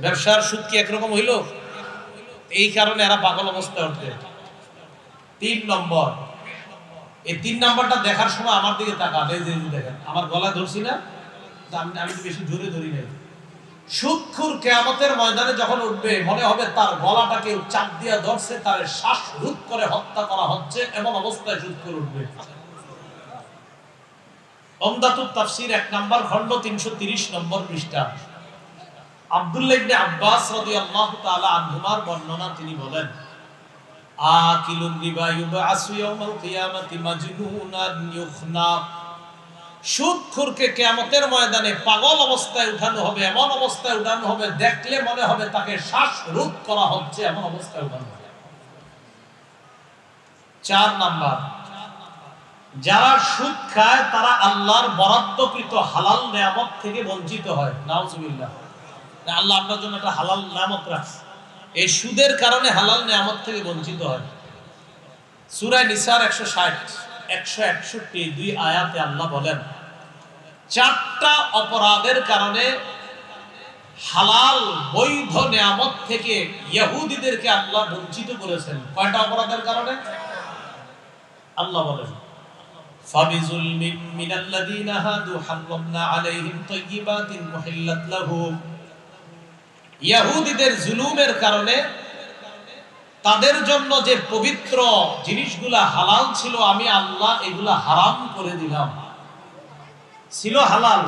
ব্যবসার সুদ কি একরকম হইল? এই কারণে এরা পাগল অবস্থায় উঠবে। 3 নম্বর, এই 3 নাম্বারটা দেখার সময় আমার দিকে তাকান, এই যে দেখেন আমার গলা ধরছি না, আমি বেশি জোরে ধরি নাই। সুদখোর কিয়ামতের ময়দানে যখন উঠবে, মনে হবে তার গলাটাকে চাপ দিয়ে ধরছে, তার শ্বাস রোধ করে হত্যা করা হচ্ছে, এমন অবস্থায় সুদখোর উঠবে। উমদাতুত তাফসীর 1 নম্বর খণ্ড 330 নম্বর পৃষ্ঠা। আব্দুল্লাহ ইবনে আব্বাস রাদিয়াল্লাহু তাআলা আনহুমার বর্ণনা, তিনি বলেন, আকিলুর রিবা ইউবআসু ইয়াউমাল কিয়ামাতি মাজনুনান ইউখনা, সুদখোরকে কিয়ামতের ময়দানে পাগল অবস্থায় উঠানো হবে, এমন অবস্থায় উঠানো হবে দেখলে মনে হবে তাকে শ্বাসরোধ করা হচ্ছে, এমন অবস্থায় উঠানো হবে। 4 নাম্বার, যারা সুদ খায় তারা আল্লাহর বরাদ্দকৃত হালাল নিয়ামত থেকে বঞ্চিত হয়। নাউজুবিল্লাহ। আল্লাহ আপনার জন্য একটা হালাল নিয়ামত রাখছে, এই সুদের কারণে হালাল নিয়ামত থেকে বঞ্চিত হয়। সূরা নিসার 160 161 2 আয়াতে আল্লাহ বলেন, 4টা অপরাধের কারণে হালাল বৈধ নিয়ামত থেকে ইহুদিদেরকে আল্লাহ বঞ্চিত করেছেন। কয়টা অপরাধের কারণে? আল্লাহ বলেন, ফাবিজুলমিন মিনাল্লাযীনা হাদু হারামনা আলাইহিম তাইয়্যিবাতিন মুহিল্লাত লাহুম, ইহুদিদের জুলুমের কারণে তাদের জন্য যে পবিত্র জিনিসগুলা হালাল ছিল, আমি আল্লাহ এগুলা হারাম করে দিলাম। ছিল হালাল,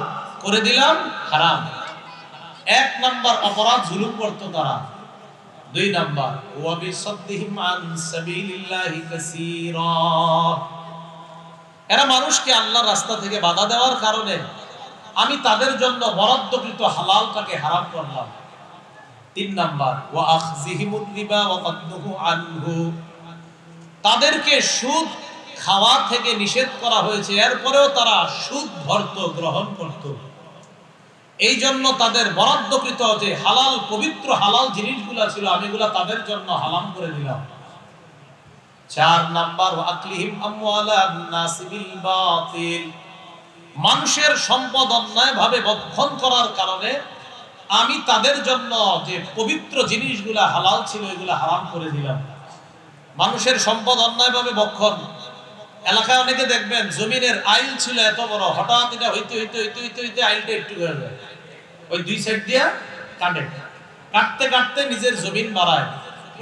করে দিলাম হারাম। 1 নাম্বার অপরাধ, জুলুম করত তারা। 2 নাম্বার, ওয়া বিসাদ্দিহিম আন সাবিলিল্লাহি কাসীরা, এরা মানুষকে আল্লাহর রাস্তা থেকে বাধা দেওয়ার কারণে আমি তাদের জন্য বরাদ্দকৃত হালালটাকে হারাম করলাম। 3 নাম্বার, ওয়া আখযিহিমুর রিবা ওয়া কাদনুহু আনহু, তাদেরকে সুদ খাওয়া থেকে নিষেধ করা হয়েছে, এরপরেও তারা সুদ ভর্ত গ্রহণ করত। এই জন্য তাদের বরাদ্দকৃত যে হালাল পবিত্র হালাল জিনিসগুলো ছিল আমি এগুলা তাদের জন্য হারাম করে দিলাম। 4 নাম্বার, আকলিহিম আমওয়ালান নাস বিল বাতিল, মানুষের সম্পদ অন্যায়ভাবে ভক্ষণ করার কারণে আমি তাদের জন্য যে পবিত্র জিনিসগুলা হালাল ছিল এগুলা হারাম করে দিলাম। মানুষের সম্পদ অন্যায়ভাবে ভক্ষণ, এলাকায় অনেকে দেখবেন জমিনের আইল ছিল এত বড়, হঠাৎ এটা হইতে হইতে হইতে হইতে হইতে আইলটা একটু হয়ে যায়, ওই 2 সাইড দিয়া কাটে, কাটতে কাটতে নিজের জমিন বাড়ায়।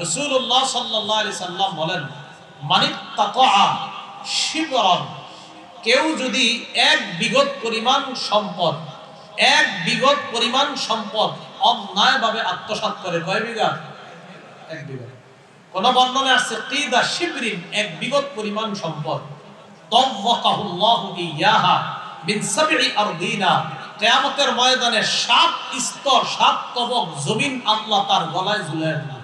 রাসূলুল্লাহ সাল্লাল্লাহু আলাইহি সাল্লাম বলেন, মানিত্তাকা শিবরান, কেউ যদি 1 বিঘত পরিমাণ সম্পদ, 1 বিঘত পরিমাণ সম্পদ অন্যায়ভাবে আত্মসাৎ করে, কয় বিঘা? 1 বিঘা। কোন বর্ণনায় আছে কিদা শিবরিন, 1 বিঘত পরিমাণ সম্পদ, তাওয়াকাহুল্লাহু ইয়াহা মিন 7 আরদিনা, কিয়ামতের ময়দানে 7 স্তর 7 তবক জমিন আল্লাহ তার গলায় ঝুলায় দিবে।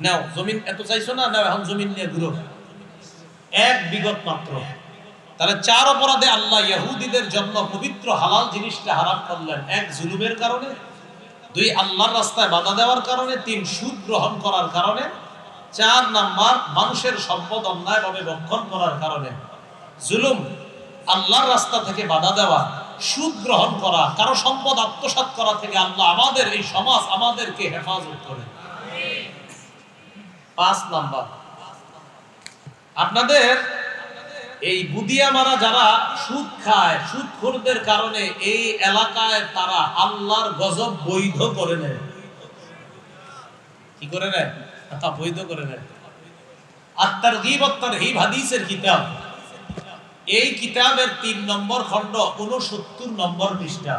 নাও জমিন এত চাইছো না, নাও এখন জমিন নিয়ে ঘুরো, 1 বিঘত মাত্র। তাহলে 4 অপরাধে আল্লাহ ইহুদিদের জন্য পবিত্র হালাল জিনিসটা হারাম করলেন। 1 জুলুমের কারণে, 2 আল্লাহর রাস্তায় বাধা দেওয়ার কারণে, 3 সুদ গ্রহণ করার কারণে, 4 নাম্বার মানুষের সম্পদ অন্যায়ভাবে ভক্ষণ করার কারণে। জুলুম, আল্লাহর রাস্তা থেকে বাধা দেওয়া, সুদ গ্রহণ করা, কারো সম্পদ আত্মসাৎ করা থেকে আল্লাহ আমাদের এই সমাজ আমাদেরকে হেফাজত করে। 5 নাম্বার, আপনাদের এই বুদিয়া মারা যারা সুদ খায়, সুদখোরদের কারণে এই এলাকায় তারা আল্লাহর গজব বৈধ করে নেয়। কি করে নেয়? বৈধ করে নেয়। আত-তারগীব ওয়াত-তারহীব হাদিসের কিতাব, এই কিতাবের 3 নম্বর খণ্ড 69 নম্বর পৃষ্ঠা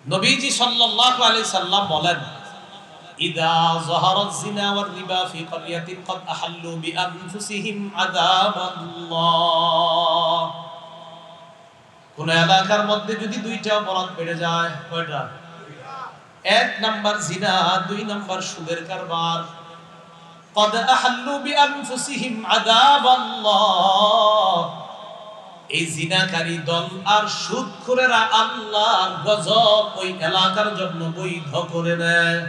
নবীজি সাল্লাল্লাহু আলাইহি সাল্লাম বলেন, ইদা যাহারাজ জিনা ওয়ার রিবা ফি ক্বরিয়াতিন ক্বাদ আহাল্লু বিআনফুসিহিম আযাবাল্লাহ, কোন এলাকার মধ্যে যদি 2টা অপরাধ বেড়ে যায়, কয়টা? 1 নাম্বার জিনা, 2 নাম্বার সুদের কারবার, ক্বাদ আহাল্লু বিআনফুসিহিম আযাবাল্লাহ, এই জিনাকারী দল আর সুদখোরেরা আল্লাহর গজব ওই এলাকার জন্য বৈধ করে নেয়।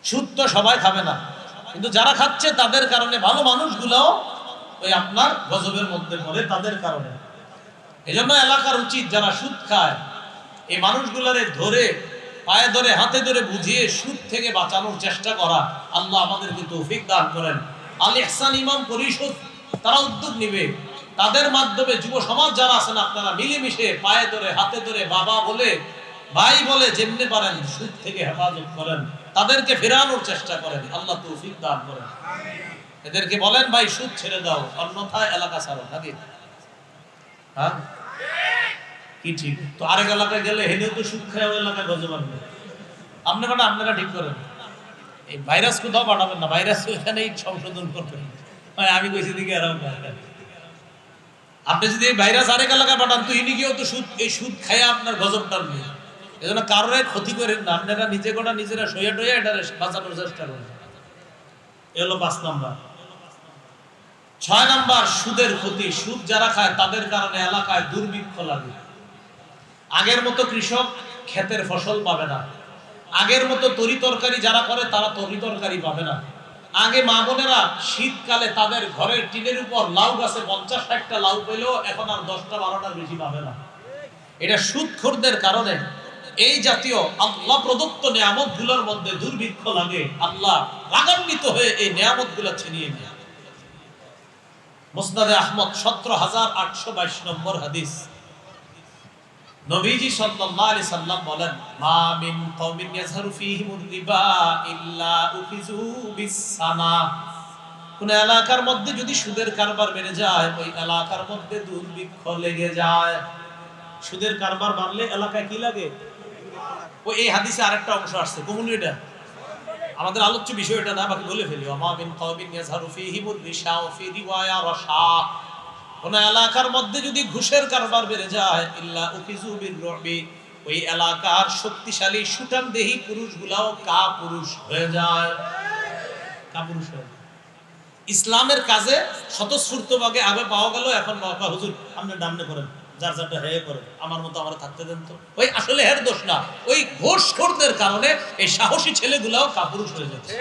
সুদ তো সবাই খাবে না, কিন্তু যারা খাচ্ছে তাদের কারণে ভালো মানুষগুলোও ওই আপনার গজবের মধ্যে পড়ে তাদের কারণে। এজন্য এলাকার উচিত যারা সুদ খায় এই মানুষগুলোরে ধরে পায়ে ধরে হাতে ধরে বুঝিয়ে সুদ থেকে বাঁচানোর চেষ্টা করা। আল্লাহ আমাদেরকে তৌফিক দান করেন। আল ইহসান ইমাম পরিষদ তারা উদ্যোগ নিবে, তাদের মাধ্যমে যুব সমাজ যারা আছেন আপনারা মিলেমিশে পায়ে ধরে হাতে ধরে বাবা বলে ভাই বলে যেমনি পারেন সুদ থেকে হেফাজত করেন, তাদেরকে ফেরানোর চেষ্টা করেন। আল্লাহ তৌফিক দান করেন। এদেরকে বলেন ভাই সুদ ছেড়ে দাও, অন্যথায় এলাকা ছাড়ো। নাকি হ্যাঁ কি ঠিক? তো আরেক এলাকায় গেলে হেলেও তো সুদ খায় ওই এলাকায় গজব আনবে। আপনারা ঠিক করেন। এই ভাইরাস কোথাও পাঠাবেন না, ভাইরাস ওইখানেই সংশোধন করবেন। আমি কইছি দিকে এরাও আপনি যদি এই ভাইরাস আরেক এলাকায় পাঠান তো ইনি গিয়েও তো সুদ, এই সুদ খাইয়া আপনার গজব টানবে। এই জন্য কারোর ক্ষতি করেন না, আপনারা নিজেরা সইয়া টইয়া এটা বাঁচানোর চেষ্টা করেন। এ হলো 5 নাম্বার। 6 নাম্বার সুদের ক্ষতি। সুদ যারা খায় তাদের কারণে এলাকায় দুর্ভিক্ষ লাগে। আগের মতো কৃষক ক্ষেতের ফসল পাবে না, আগের মতো তরি তরকারি যারা করে তারা তরি তরকারি পাবে না। আগে মা বোনেরা শীতকালে তাদের ঘরের টিনের উপর লাউ গাছে 50-60টা লাউ পেলেও এখন আর 10টা-12টার বেশি পাবে না। এটা সুদখোরদের কারণে এই জাতীয় আল্লাহ প্রদত্ত নিয়ামতগুলোর মধ্যে দুর্ভিক্ষ লাগে। আল্লাহ রাগান্বিত হয়ে এই নিয়ামতগুলো ছিনিয়ে নেয়। মুসনাদে আহমদ 17822 নম্বর হাদিস, নবীজি সাল্লাল্লাহু আলাইহি সাল্লাম বলেন, মা মিন কওমিন ইয়াজহারু ফীহিমুর রিবা ইল্লা উখিযু বিস-সানা, কোন এলাকার মধ্যে যদি সুদের কারবার বেড়ে যায় ওই এলাকার মধ্যে দুর্ভিক্ষ লেগে যায়। সুদের কারবার বাড়লে এলাকায় কি লাগে? ওই এই হাদিসে আরেকটা অংশ আসছে, কমিউনিটা আমাদের আলোচ্য বিষয় এটা না, বাকি বলে ফেলি। মা মিন কওমিন ইয়াজহারু ফীহিমুর রিশা ওয়া ফী রিওয়ায়া রাশা, কোন এলাকার মধ্যে যদি ঘুষের কারবার বেড়ে যায় ইল্লা উখিযু বির-রুবি, ওই এলাকার শক্তিশালী সুঠামদেহী পুরুষগুলাও কা পুরুষ হয়ে যায়। কাপুরুষ হয়ে যায়। ইসলামের কাজে স্বতঃস্ফূর্তভাবে আগে পাওয়া গেল, এখন হুজুর আপনি ডামনে করেন, যার যারটা হেয়ে করেন, আমার মতো আমার থাকতে দেন তো। ওই আসলে হের দোষ না, ওই ঘোষখোরদের কারণে এই সাহসী ছেলেগুলাও কাপুরুষ হয়ে যাচ্ছে।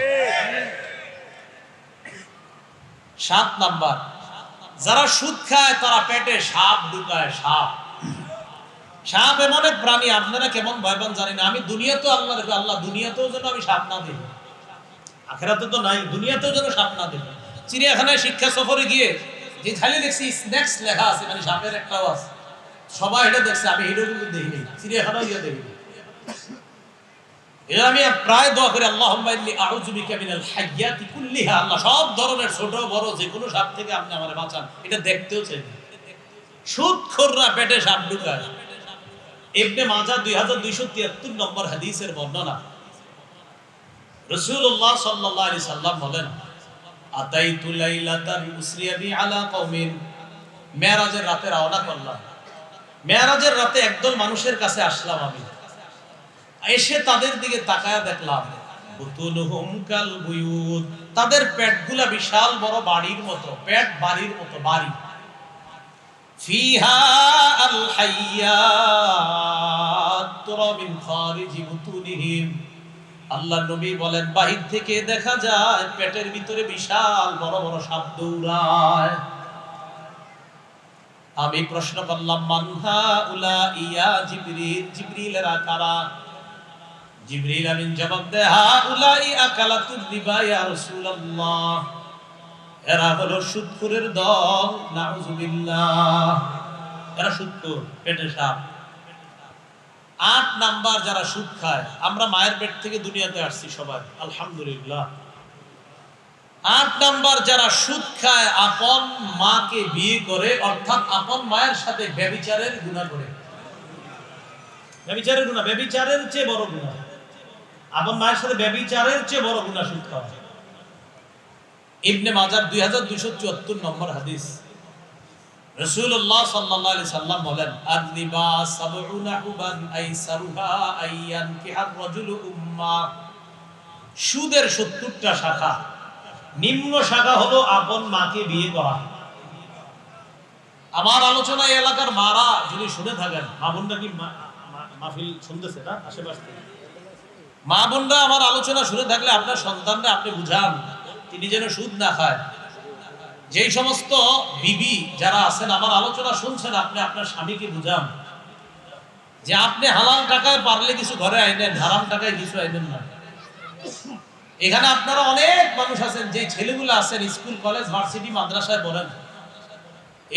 7 নাম্বার, যারা সুদ খায় তারা পেটে সাপ ঢুকায়। সাপ এমন এক প্রাণী, আপনারা কেমন ভয়বান জানি না। আমি দুনিয়াতে আল্লাহ দুনিয়াতেও যেন আমি সাপ না দেখি, আখেরাতে তো নাই, দুনিয়াতেও যেন সাপ না দেখি। চিড়িয়াখানায় শিক্ষা সফরে গিয়ে যে খালি দেখছি স্ন্যাক্স লেখা আছে, মানে সাপের একটা আওয়াজ, সবাই এটা দেখছে, আমি এটা কিন্তু দেখিনি, চিড়িয়াখানাও গিয়ে দেখিনি। এটা আমি প্রায় দোয়া করি, আল্লাহুম্মা ইন্নী আউযু বিকা মিনাল হাইয়াতি কুল্লিহা, আল্লাহ সব ধরনের ছোট বড় যে কোনো সাপ থেকে আপনি আমারে বাঁচান। এটা দেখতেও চাই না। সুদখোররা পেটে সাপ ঢুকায়। ইবনে মাজাহ 2273 নম্বর হাদিসের বর্ণনা, রাসূলুল্লাহ সাল্লাল্লাহু আলাইহি সাল্লাম বলেন, আতাইতু লাইলাতান উসরিয়া বি আলা কওমিন, মেরাজের রাতে রওনা করলাম। মেরাজের রাতে একদল মানুষের কাছে আসলাম আমি, এসে তাদের দিকে তাকায়া দেখলাম, বুতুলুহুম কাল বুয়ুত, তাদের পেটগুলা বিশাল বড় বাড়ির মতো, পেট বাড়ির মতো বাড়ি। ফিহা আল হাইয়াত তুরা মিন খারিজি বুতুনিহিম, আল্লাহর নবী বলেন বাহির থেকে দেখা যায় পেটের ভিতরে বিশাল বড় বড় সাপ দৌড়ায়। আমি প্রশ্ন করলাম, মানহা উলা ইয়া জিবরিল, জিবরিলেরা কারা? জিবরিল আমিন জবাব দেয়, হা উলাই আকালাতুর রিবা ইয়া রাসূলুল্লাহ, এরা হলো সুদখোরের দল, নাউযুবিল্লাহ, এরা সুদখোর, পেটে সাপ। 8 নাম্বার, যারা সুদ খায়। আমরা মায়ের পেট থেকে দুনিয়াতে আসছি সবাই, আলহামদুলিল্লাহ। 8 নাম্বার, যারা সুদ খায়, আপন মাকে বিয়ে করে, অর্থাৎ আপন মায়ের সাথে ব্যভিচারের গুনাহ করে। ব্যভিচারের গুনাহ, ব্যভিচারের চেয়ে বড় গুনাহ, আপন মায়ের সাথে ব্যভিচারের চেয়ে বড় গুনাহ সুদ খাওয়া। ইবনে মাজাহ 2274 নম্বর হাদিস, রাসূলুল্লাহ সাল্লাল্লাহু আলাইহি সাল্লাম বলেন, আর-রিবা সাবউনা হুবান আইসারুহা আইয়ান কিহার রাজুলু উম্মা, সুদের 70টা শাখা, নিম্ন শাখা হলো আপন মাকে বিয়ে করা। আমার আলোচনা এই এলাকার মারা যদি শুনে থাকেন, মা বোনরা কি মাহফিল শুনতেছে না আশেপাশে? মা বোনরা আমার আলোচনা শুনে থাকলে আপনার সন্তানরা আপনি বুঝান তিনি যেন সুদ না খায়। যেই সমস্ত বিবি যারা আছেন আমার আলোচনা শুনছেন, আপনি আপনার স্বামীকে বুঝান যে আপনি হালাল টাকায় পারলে কিছু ঘরে আইনেন, হারাম টাকায় কিছু আইনেন না। এখানে আপনারা অনেক মানুষ আছেন, যে ছেলেগুলো আছেন স্কুল কলেজ ভার্সিটি মাদ্রাসায় পড়েন,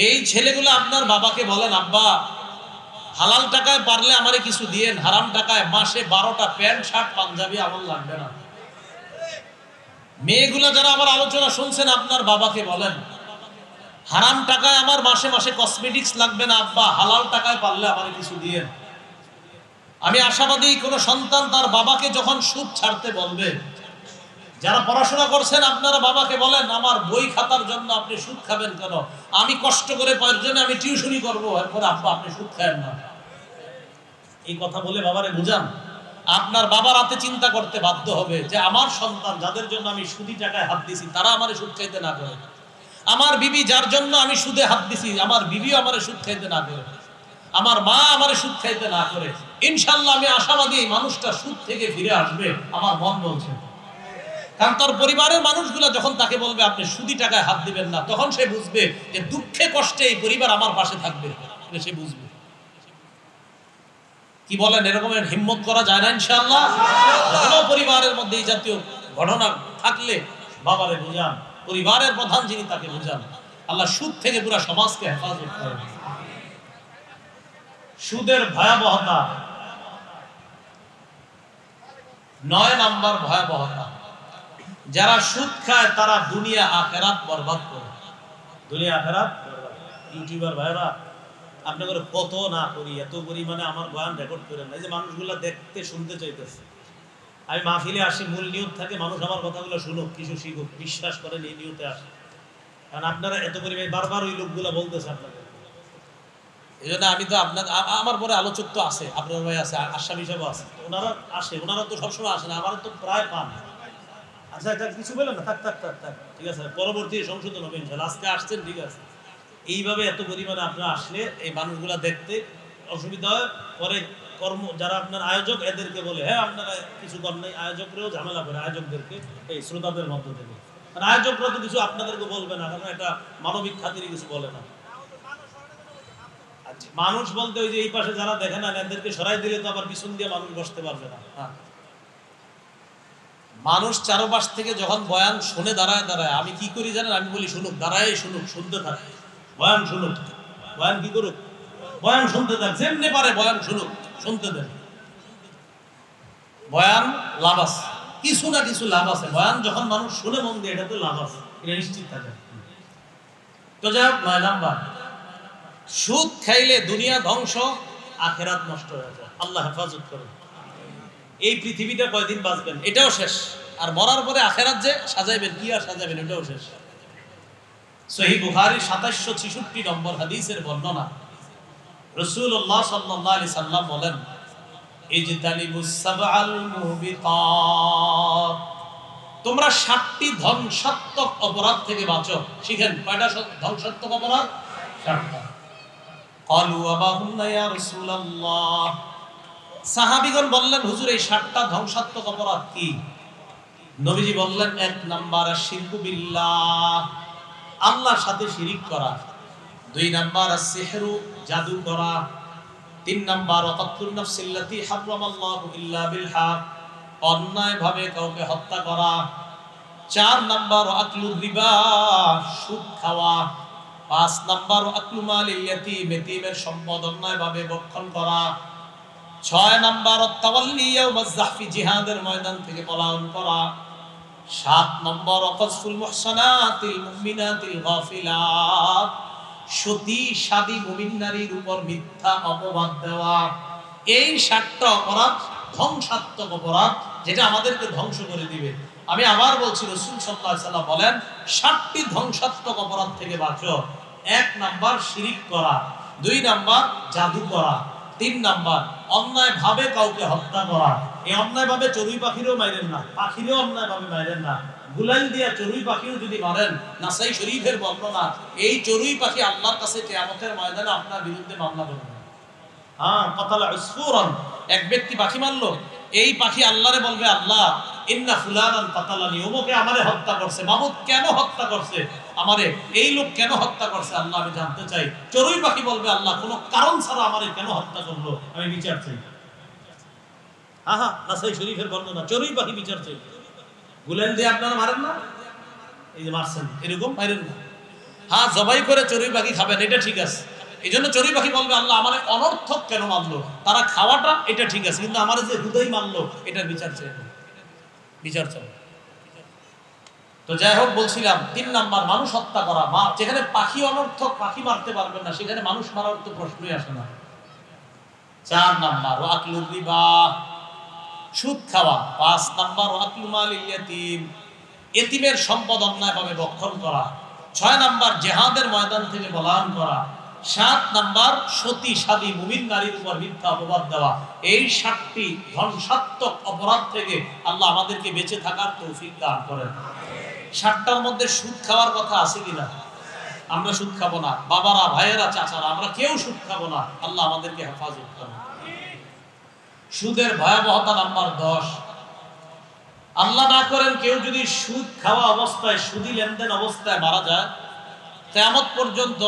এই ছেলেগুলো আপনার বাবাকে বলেন, আব্বা হালাল টাকায় পারলে আমারে কিছু দিয়েন, হারাম টাকায় মাসে 12টা প্যান্ট শার্ট পাঞ্জাবি আমার লাগবে না। মেয়েগুলা যারা আমার আলোচনা শুনছেন, আপনার বাবাকে বলেন, হারাম টাকায় আমার মাসে মাসে কসমেটিক্স লাগবে না আব্বা, হালাল টাকায় পারলে আমারে কিছু দিয়েন। আমি আশাবাদী কোন সন্তান তার বাবাকে যখন সুদ ছাড়তে বলবে, যারা পড়াশোনা করছেন আপনারা বাবাকে বলেন, আমার বই খাতার জন্য আপনি সুদ খাবেন কেন? আমি কষ্ট করে প্রয়োজনে আমি টিউশনি করবো, এরপর আব্বা আপনি সুদ খাবেন না। এই কথা বলে বাবারে বুঝান। আপনার বাবা রাতে চিন্তা করতে বাধ্য হবে যে আমার সন্তান যাদের জন্য আমি সুদি টাকায় হাত দিছি তারা আমারে সুদ খাইতে না করে, আমার বিবি যার জন্য আমি সুদে হাত দিছি আমার বিবিও আমারে সুদ খাইতে না করে, আমার মা আমারে সুদ খাইতে না করে। ইনশাআল্লাহ আমি আশাবাদী এই মানুষটা সুদ থেকে ফিরে আসবে, আমার মন বলছে। কারণ তার পরিবারের মানুষগুলো যখন তাকে বলবে আপনি সুদি টাকায় হাত দিবেন না, তখন সে বুঝবে যে দুঃখে কষ্টে এই পরিবার আমার পাশে থাকবে, সে বুঝবে। কি বলেন, এরকমের হিম্মত করা যায় না ইনশাআল্লাহ? কোন পরিবারের মধ্যে এই জাতীয় ঘটনা থাকলে বাবারে বুঝান, পরিবারের প্রধান যিনি তাকে বুঝান। আল্লাহ সুদ থেকে পুরো সমাজকে হেফাজত করেন। সুদের ভয়াবহতা, 9 নাম্বার ভয়াবহতা, যারা সুদ খায় তারা দুনিয়া আখেরাত বরবাদ করে। দুনিয়া আখেরাত বরবাদ। ইউটিউবার ভাইরা আপনাদের কত না করি, এত পরিমাণে আমার বয়ান রেকর্ড করেন, এই যে মানুষগুলা দেখতে শুনতে চাইতেছে। আমি মাহফিলে আসি, মূল নিয়ত থাকে মানুষ আমার কথাগুলো শুনুক, কিছু শিখুক, বিশ্বাস করেন এই নিয়তে আসে। কারণ আপনারা এত পরিমাণে বারবার ওই লোকগুলা বলতেছে আপনাদের, এই জন্য আমি তো আপনার আমার পরে আলোচক তো আছে, আপনার ভাই আছে, আসামি সাহেব আছে, ওনারা আসে, ওনারা তো সবসময় আসে না, আমার তো প্রায় পান। আচ্ছা এটা কিছু বললেন না, থাক থাক থাক থাক, ঠিক আছে, পরবর্তী সংশোধন হবে ইনশাআল্লাহ। আজকে আসছেন ঠিক আছে, এইভাবে এত পরিমাণে আপনারা আসলে এই মানুষগুলা দেখতে অসুবিধা হয়, পরে কর্ম যারা আপনার আয়োজক এদেরকে বলে হ্যাঁ আপনারা কিছু কর নাই, আয়োজকরাও ঝামেলা করে আয়োজকদেরকে এই শ্রোতাদের মধ্য থেকে। মানে আয়োজকরা তো কিছু আপনাদেরকে বলবে না, কারণ এটা মানবিক খাতিরে কিছু বলে না। আচ্ছা, মানুষ বলতে ওই যে এই পাশে যারা দেখে না এদেরকে সরাই দিলে তো আবার পিছন দিয়ে মানুষ বসতে পারবে না। হ্যাঁ, মানুষ চারপাশ থেকে যখন বয়ান শুনে দাঁড়ায় দাঁড়ায়, আমি কি করি জানেন? আমি বলি শুনুক, দাঁড়ায় শুনুক, শুনতে থাকে, বয়ান শুনুক, বয়ান কি করুক, বয়ান শুনতে থাক, যেমনি পারে বয়ান শুনুক, শুনতে দেন। বয়ান লাভ আছে, কিছু না কিছু লাভ আছে। বয়ান যখন মানুষ শুনে মন দিয়ে, এটা তো লাভ আছে, এটা নিশ্চিত থাকে। তো যাই হোক, 9 নাম্বার, সুদ খাইলে দুনিয়া ধ্বংস, আখেরাত নষ্ট হয়ে যায়, আল্লাহ হেফাজত করে। এই পৃথিবীটা কয়দিন বাঁচবেন এটাও শেষ, আর মরার পরে আখেরাত যে সাজাইবেন, কি আর সাজাইবেন এটাও শেষ। সহিহ বুখারী 2766 নম্বর হাদিসের বর্ণনা, রাসূলুল্লাহ সাল্লাল্লাহু আলাইহি সাল্লাম বলেন, ইজতানিবুস সাবআল মুহবিকাত, তোমরা 7টি ধ্বংসাত্মক অপরাধ থেকে বাঁচো। শিখেন, কয়টা ধ্বংসাত্মক অপরাধ? 7টা। ক্বালু ওয়া মা হুন্না ইয়া রাসূলুল্লাহ, সাহাবীগণ বললেন, হুজুর এই 7টা ধ্বংসাত্মক অপরাধ কি? নবীজি বললেন, 1 নাম্বার আশ-শিরকু বিল্লাহ, আল্লাহর সাথে শিরিক করা। 2 নাম্বার আস-সিহরু, জাদু করা। 3 নাম্বার ওয়াকাতুন নাফসিল্লাতী হারামাল্লাহু ইল্লা বিল হক, অন্যায় ভাবে কাউকে হত্যা করা। 4 নাম্বার আকলুর রিবা, সুদ খাওয়া। 5 নাম্বার আকলু মালিল ইয়াতীম, এতিমের সম্পদ অন্যায় ভাবে ভক্ষণ করা। 6 নাম্বার তাওয়াল্লি ইয়াউমাজ যাহফি, জিহাদের ময়দান থেকে পলায়ন করা। 7 নম্বর ওয়াকফুল মুহসানাতিল মুমিনাতিল গাফিলাত, সতী সাদী মুমিন নারীর উপর মিথ্যা অপবাদ দেওয়া। এই 7টা অপরাধ ধ্বংসাত্মক অপরাধ, যেটা আমাদেরকে ধ্বংস করে দিবে। আমি আবার বলছি, রাসূল সাল্লাল্লাহু আলাইহি সাল্লাম বলেন, 7টি ধ্বংসাত্মক অপরাধ থেকে বাঁচো। 1 নাম্বার শিরিক করা, 2 নাম্বার জাদু করা, 3 নাম্বার অন্যায় ভাবে কাউকে হত্যা করা। এই অন্যায় ভাবে চড়ুই পাখিরও মাইরেন না, পাখিরও অন্যায় ভাবে মাইরেন না। গুলাইল দিয়া চড়ুই পাখিও যদি মারেন, নাসাই শরীফের বর্ণনা, এই চড়ুই পাখি আল্লাহর কাছে কিয়ামতের ময়দানে আপনার বিরুদ্ধে মামলা করবে। হ্যাঁ, কাতালা উসফুরান, এক ব্যক্তি পাখি মারলো, এই পাখি আল্লাহরে বলবে, আল্লাহ ইন্না ফুলানান কাতালানি, ওমকে আমারে হত্যা করছে। মাবুদ কেন হত্যা করছে আমারে? এই লোক কেন হত্যা করছে আল্লাহ, আমি জানতে চাই। চড়ুই পাখি বলবে, আল্লাহ কোনো কারণ ছাড়া আমারে কেন হত্যা করলো, আমি বিচার চাই। হ্যাঁ, নাসাই শরীফের বর্ণনা, চড়ুই পাখি বিচার চাই। গুলেন দিয়ে আপনারা মারেন না, এই যে মারছেন, এরকম মারেন না। হ্যাঁ, জবাই করে চড়ুই পাখি খাবেন, এটা ঠিক আছে। এই জন্য চড়ুই পাখি বলবে, আল্লাহ আমার অনর্থক কেন মারলো? তারা খাওয়াটা এটা ঠিক আছে, কিন্তু আমার যে হৃদয় মারলো, এটার বিচার চাই, বিচার চাই। তো যাই হোক, বলছিলাম 3 নাম্বার মানুষ হত্যা করা। যেখানে পাখি অনর্থক, পাখি মারতে পারবেন না, সেখানে মানুষ মারার তো প্রশ্নই আসে না। 4 নাম্বার আকলুর রিবা, সুদ খাওয়া। 5 নাম্বার আকলু মালিল ইয়াতীম, এতিমের সম্পদ অন্যায়ভাবে ভক্ষণ করা। 6 নাম্বার জিহাদের ময়দান থেকে পলায়ন করা। 7 নাম্বার সতী সাদী মুমিন নারীর উপর মিথ্যা অপবাদ দেওয়া। এই 7টি ধ্বংসাত্মক অপরাধ থেকে আল্লাহ আমাদেরকে বেঁচে থাকার তৌফিক দান করেন। 7টার মধ্যে সুদ খাওয়ার কথা আছে কিনা? আমরা সুদ খাবো না, বাবারা, ভাইয়েরা, চাচারা, আমরা কেউ সুদ খাবো না। আল্লাহ আমাদেরকে হেফাজত করেন। সুদের ভয়াবহতা নাম্বার 10, আল্লাহ না করেন কেউ যদি সুদ খাওয়া অবস্থায়, সুদি লেনদেন অবস্থায় মারা যায়, কিয়ামত পর্যন্ত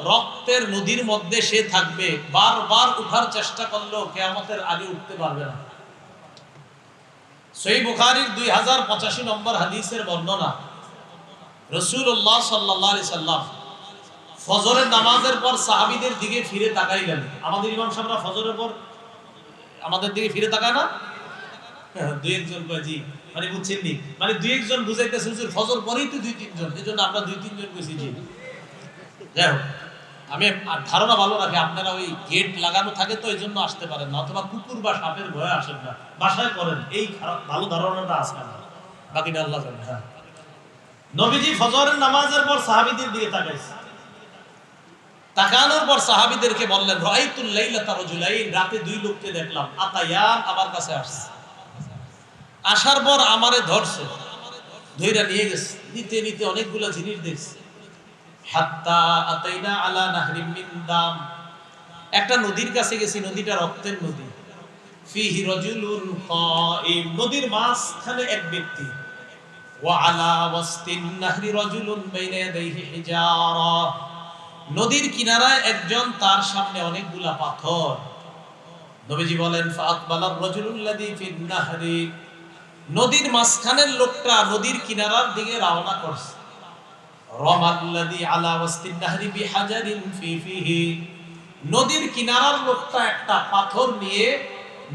রক্তের নদীর মধ্যে সে থাকবে। বারবার উঠার চেষ্টা করলেও কিয়ামতের আগে উঠতে পারবে না। সহিহ বুখারীর 2085 নম্বর হাদিসের বর্ণনা, রাসূলুল্লাহ সাল্লাল্লাহু আলাইহি সাল্লাম ফজরের নামাজের পর সাহাবীদের দিকে ফিরে তাকাইলেন। আমাদের ইমাম সাহেবরা ফজরের পর আমাদের দিকে ফিরে তাকায় না? 2-1 জন কয় জি, মানে বুঝছেন নি, মানে 2-1 জন বুঝাইতেছে, হুজুর ফজর পরেই তো 2-3 জন, এজন্য আমরা 2-3 জন কইছি জি। যাই হোক, আমি ধারণা ভালো রাখি, আপনারা ওই গেট লাগানো থাকে তো এই জন্য আসতে পারেন না, অথবা কুকুর বা সাপের ভয়ে আসেন না, বাসায় করেন, এই খারাপ ভালো ধারণাটা আছে না, বাকিটা আল্লাহ জানে। হ্যাঁ, নবীজি ফজরের নামাজের পর সাহাবীদের দিকে তাকাইছে, তাকানোর পর সাহাবীদেরকে বললেন, রাআইতুল লাইলাতা রাজুলাইন, রাতে 2 লোককে দেখলাম, আতায়ান, আমার কাছে আসছে, আসার পর আমারে ধরছে, ধইরা নিয়ে গেছে, নিতে নিতে অনেকগুলো জিনিস দেখছে। হাত্তা আতাইনা আলা নাহরিম মিন দাম, একটা নদীর কাছে গেছি, নদীটা রক্তের নদী। ফিহি রাজুলুন কাইম, নদীর মাঝখানে এক ব্যক্তি। ওয়া আলা ওয়াসতিন নাহরি রাজুলুন বাইনা ইয়াদাইহি হিজারা, নদীর কিনারায় একজন, তার সামনে অনেকগুলা পাথর। নবীজি বলেন ফাআকবালার রাজুলুল্লাযী ফিন নাহরি, নদীর মাঝখানের লোকটা নদীর কিনারার দিকে রওনা করছে। রামাল্লাযী আলা ওয়াসতিন নাহরি বিহাজারিন ফি ফিহি, নদীর কিনারার লোকটা একটা পাথর নিয়ে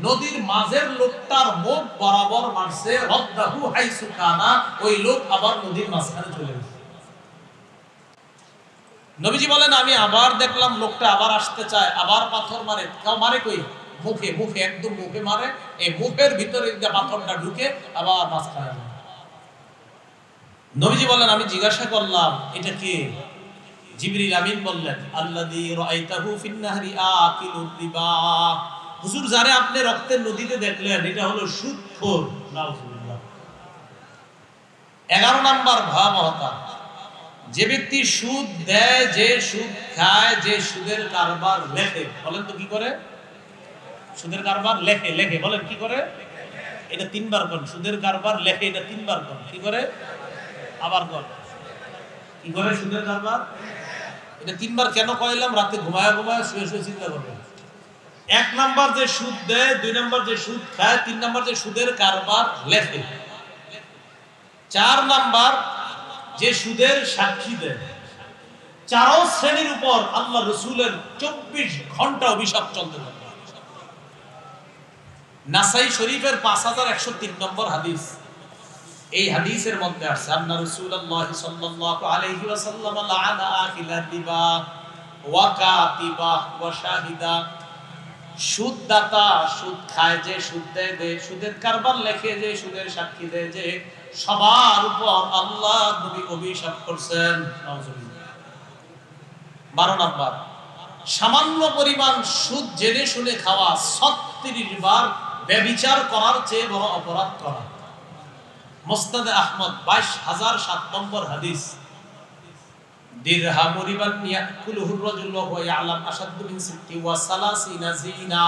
নদীর মাঝের লোকটার মুখ বরাবর মারছে। রদ্দাহু হাইসু কানা, ওই লোক আবার নদীর মাঝখানে চলে গেছে। নবীজি বলেন আমি আবার দেখলাম লোকটা আবার আসতে চায়, আবার পাথর মারে। কেউ মারে কই? মুখে, মুখে একদম মুখে মারে। এই মুখের ভিতরে যে পাথরটা ঢুকে আবার মাঝখানে। নবীজি বলেন আমি জিজ্ঞাসা করলাম এটা কে? জিবরিল আমিন বললেন আল্লাযী রাআইতাহু ফিন নাহরি আকিলুর রিবা, হুজুর যারে আপনি রক্তের নদীতে দেখলেন এটা হলো সুদখোর। নাউজুবিল্লাহ। 11 নাম্বার ভয়াবহতা, যে ব্যক্তি সুদ দেয়, যে সুদ খায়, যে সুদের কারবার লেখে। বলেন তো কি করে? সুদের কারবার লেখে। লেখে বলেন কি করে? এটা 3 বার কোন সুদের কারবার লেখে, এটা 3 বার কোন কি করে? আবার কোন কি করে? সুদের কারবার এটা 3 বার কেন কইলাম? রাতে ঘুমায় ঘুমায় শুয়ে শুয়ে চিন্তা করবেন। 1 নাম্বার যে সুদ দেয়, 2 নাম্বার যে সুদ খায়, 3 নাম্বার যে সুদের কারবার লেখে, 4 নাম্বার যে সুদের সাক্ষী দেয়। 4 শ্রেণীর উপর আল্লাহ রাসূলের 24 ঘন্টা অভিশাপ চলতে থাকে। নাসাই শরীফের 5103 নম্বর হাদিস, এই হাদিসের মধ্যে আছে আন্না রাসূলুল্লাহ সাল্লাল্লাহু আলাইহি ওয়াসাল্লাম লাআনা আকিলার রিবা ওয়া কাতিবা ওয়া শাহিদা, সুদদাতা, সুদ খায় যে, সুদ দেয়, সুদের কারবার লেখে যে, সুদের সাক্ষী দেয় যে, সবার উপর আল্লাহ নবী অভিশাপ করছেন। নাউজুবিল্লাহ। 12 নাম্বার, সামান্য পরিমাণ সুদ জেনে শুনে খাওয়া 36 বার ব্যভিচার করার চেয়ে বড় অপরাধ করা। মুসনাদে আহমদ 22007 নম্বর হাদিস, দিরহামু রিবান ইয়াকুলুহু রাজুলু ওয়া ইয়ালাম আশাদ্দু মিন 36 জিনা,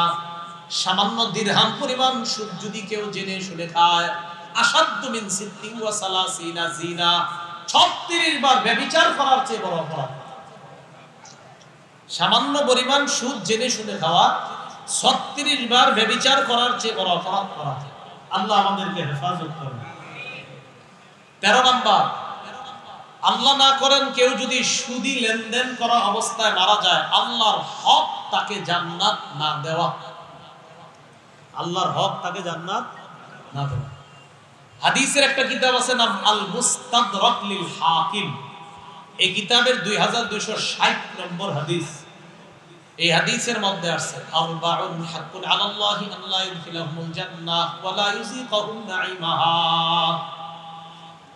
সামান্য দিরহাম পরিমাণ সুদ যদি কেউ জেনে শুনে খায়, আশাদ্দু মিন 36 জিনা, 36 বার ব্যভিচার করার চেয়ে বড় অপরাধ। সামান্য পরিমাণ সুদ জেনে শুনে খাওয়া, 36 বার ব্যভিচার করার চেয়ে বড় অপরাধ করা। আল্লাহ আমাদেরকে হেফাজত করুন। 13 নাম্বার, আল্লাহ না করেন কেউ যদি সুদি লেনদেন করা অবস্থায় মারা যায়, আল্লাহর হক তাকে জান্নাত না দেওয়া। আল্লাহর হক তাকে জান্নাত না দেওয়া। হাদিসের একটা কিতাব আছে নাম আল মুস্তাদরাক লিল হাকিম, এই কিতাবের 2260 নম্বর হাদিস। এই হাদিসের মধ্যে আছে আরবাউন হাক্কুন আলাল্লাহি আল্লা ইউদখিলাহুমুল জান্নাহ ওয়া লা ইউযিকুহুম নাঈমাহা,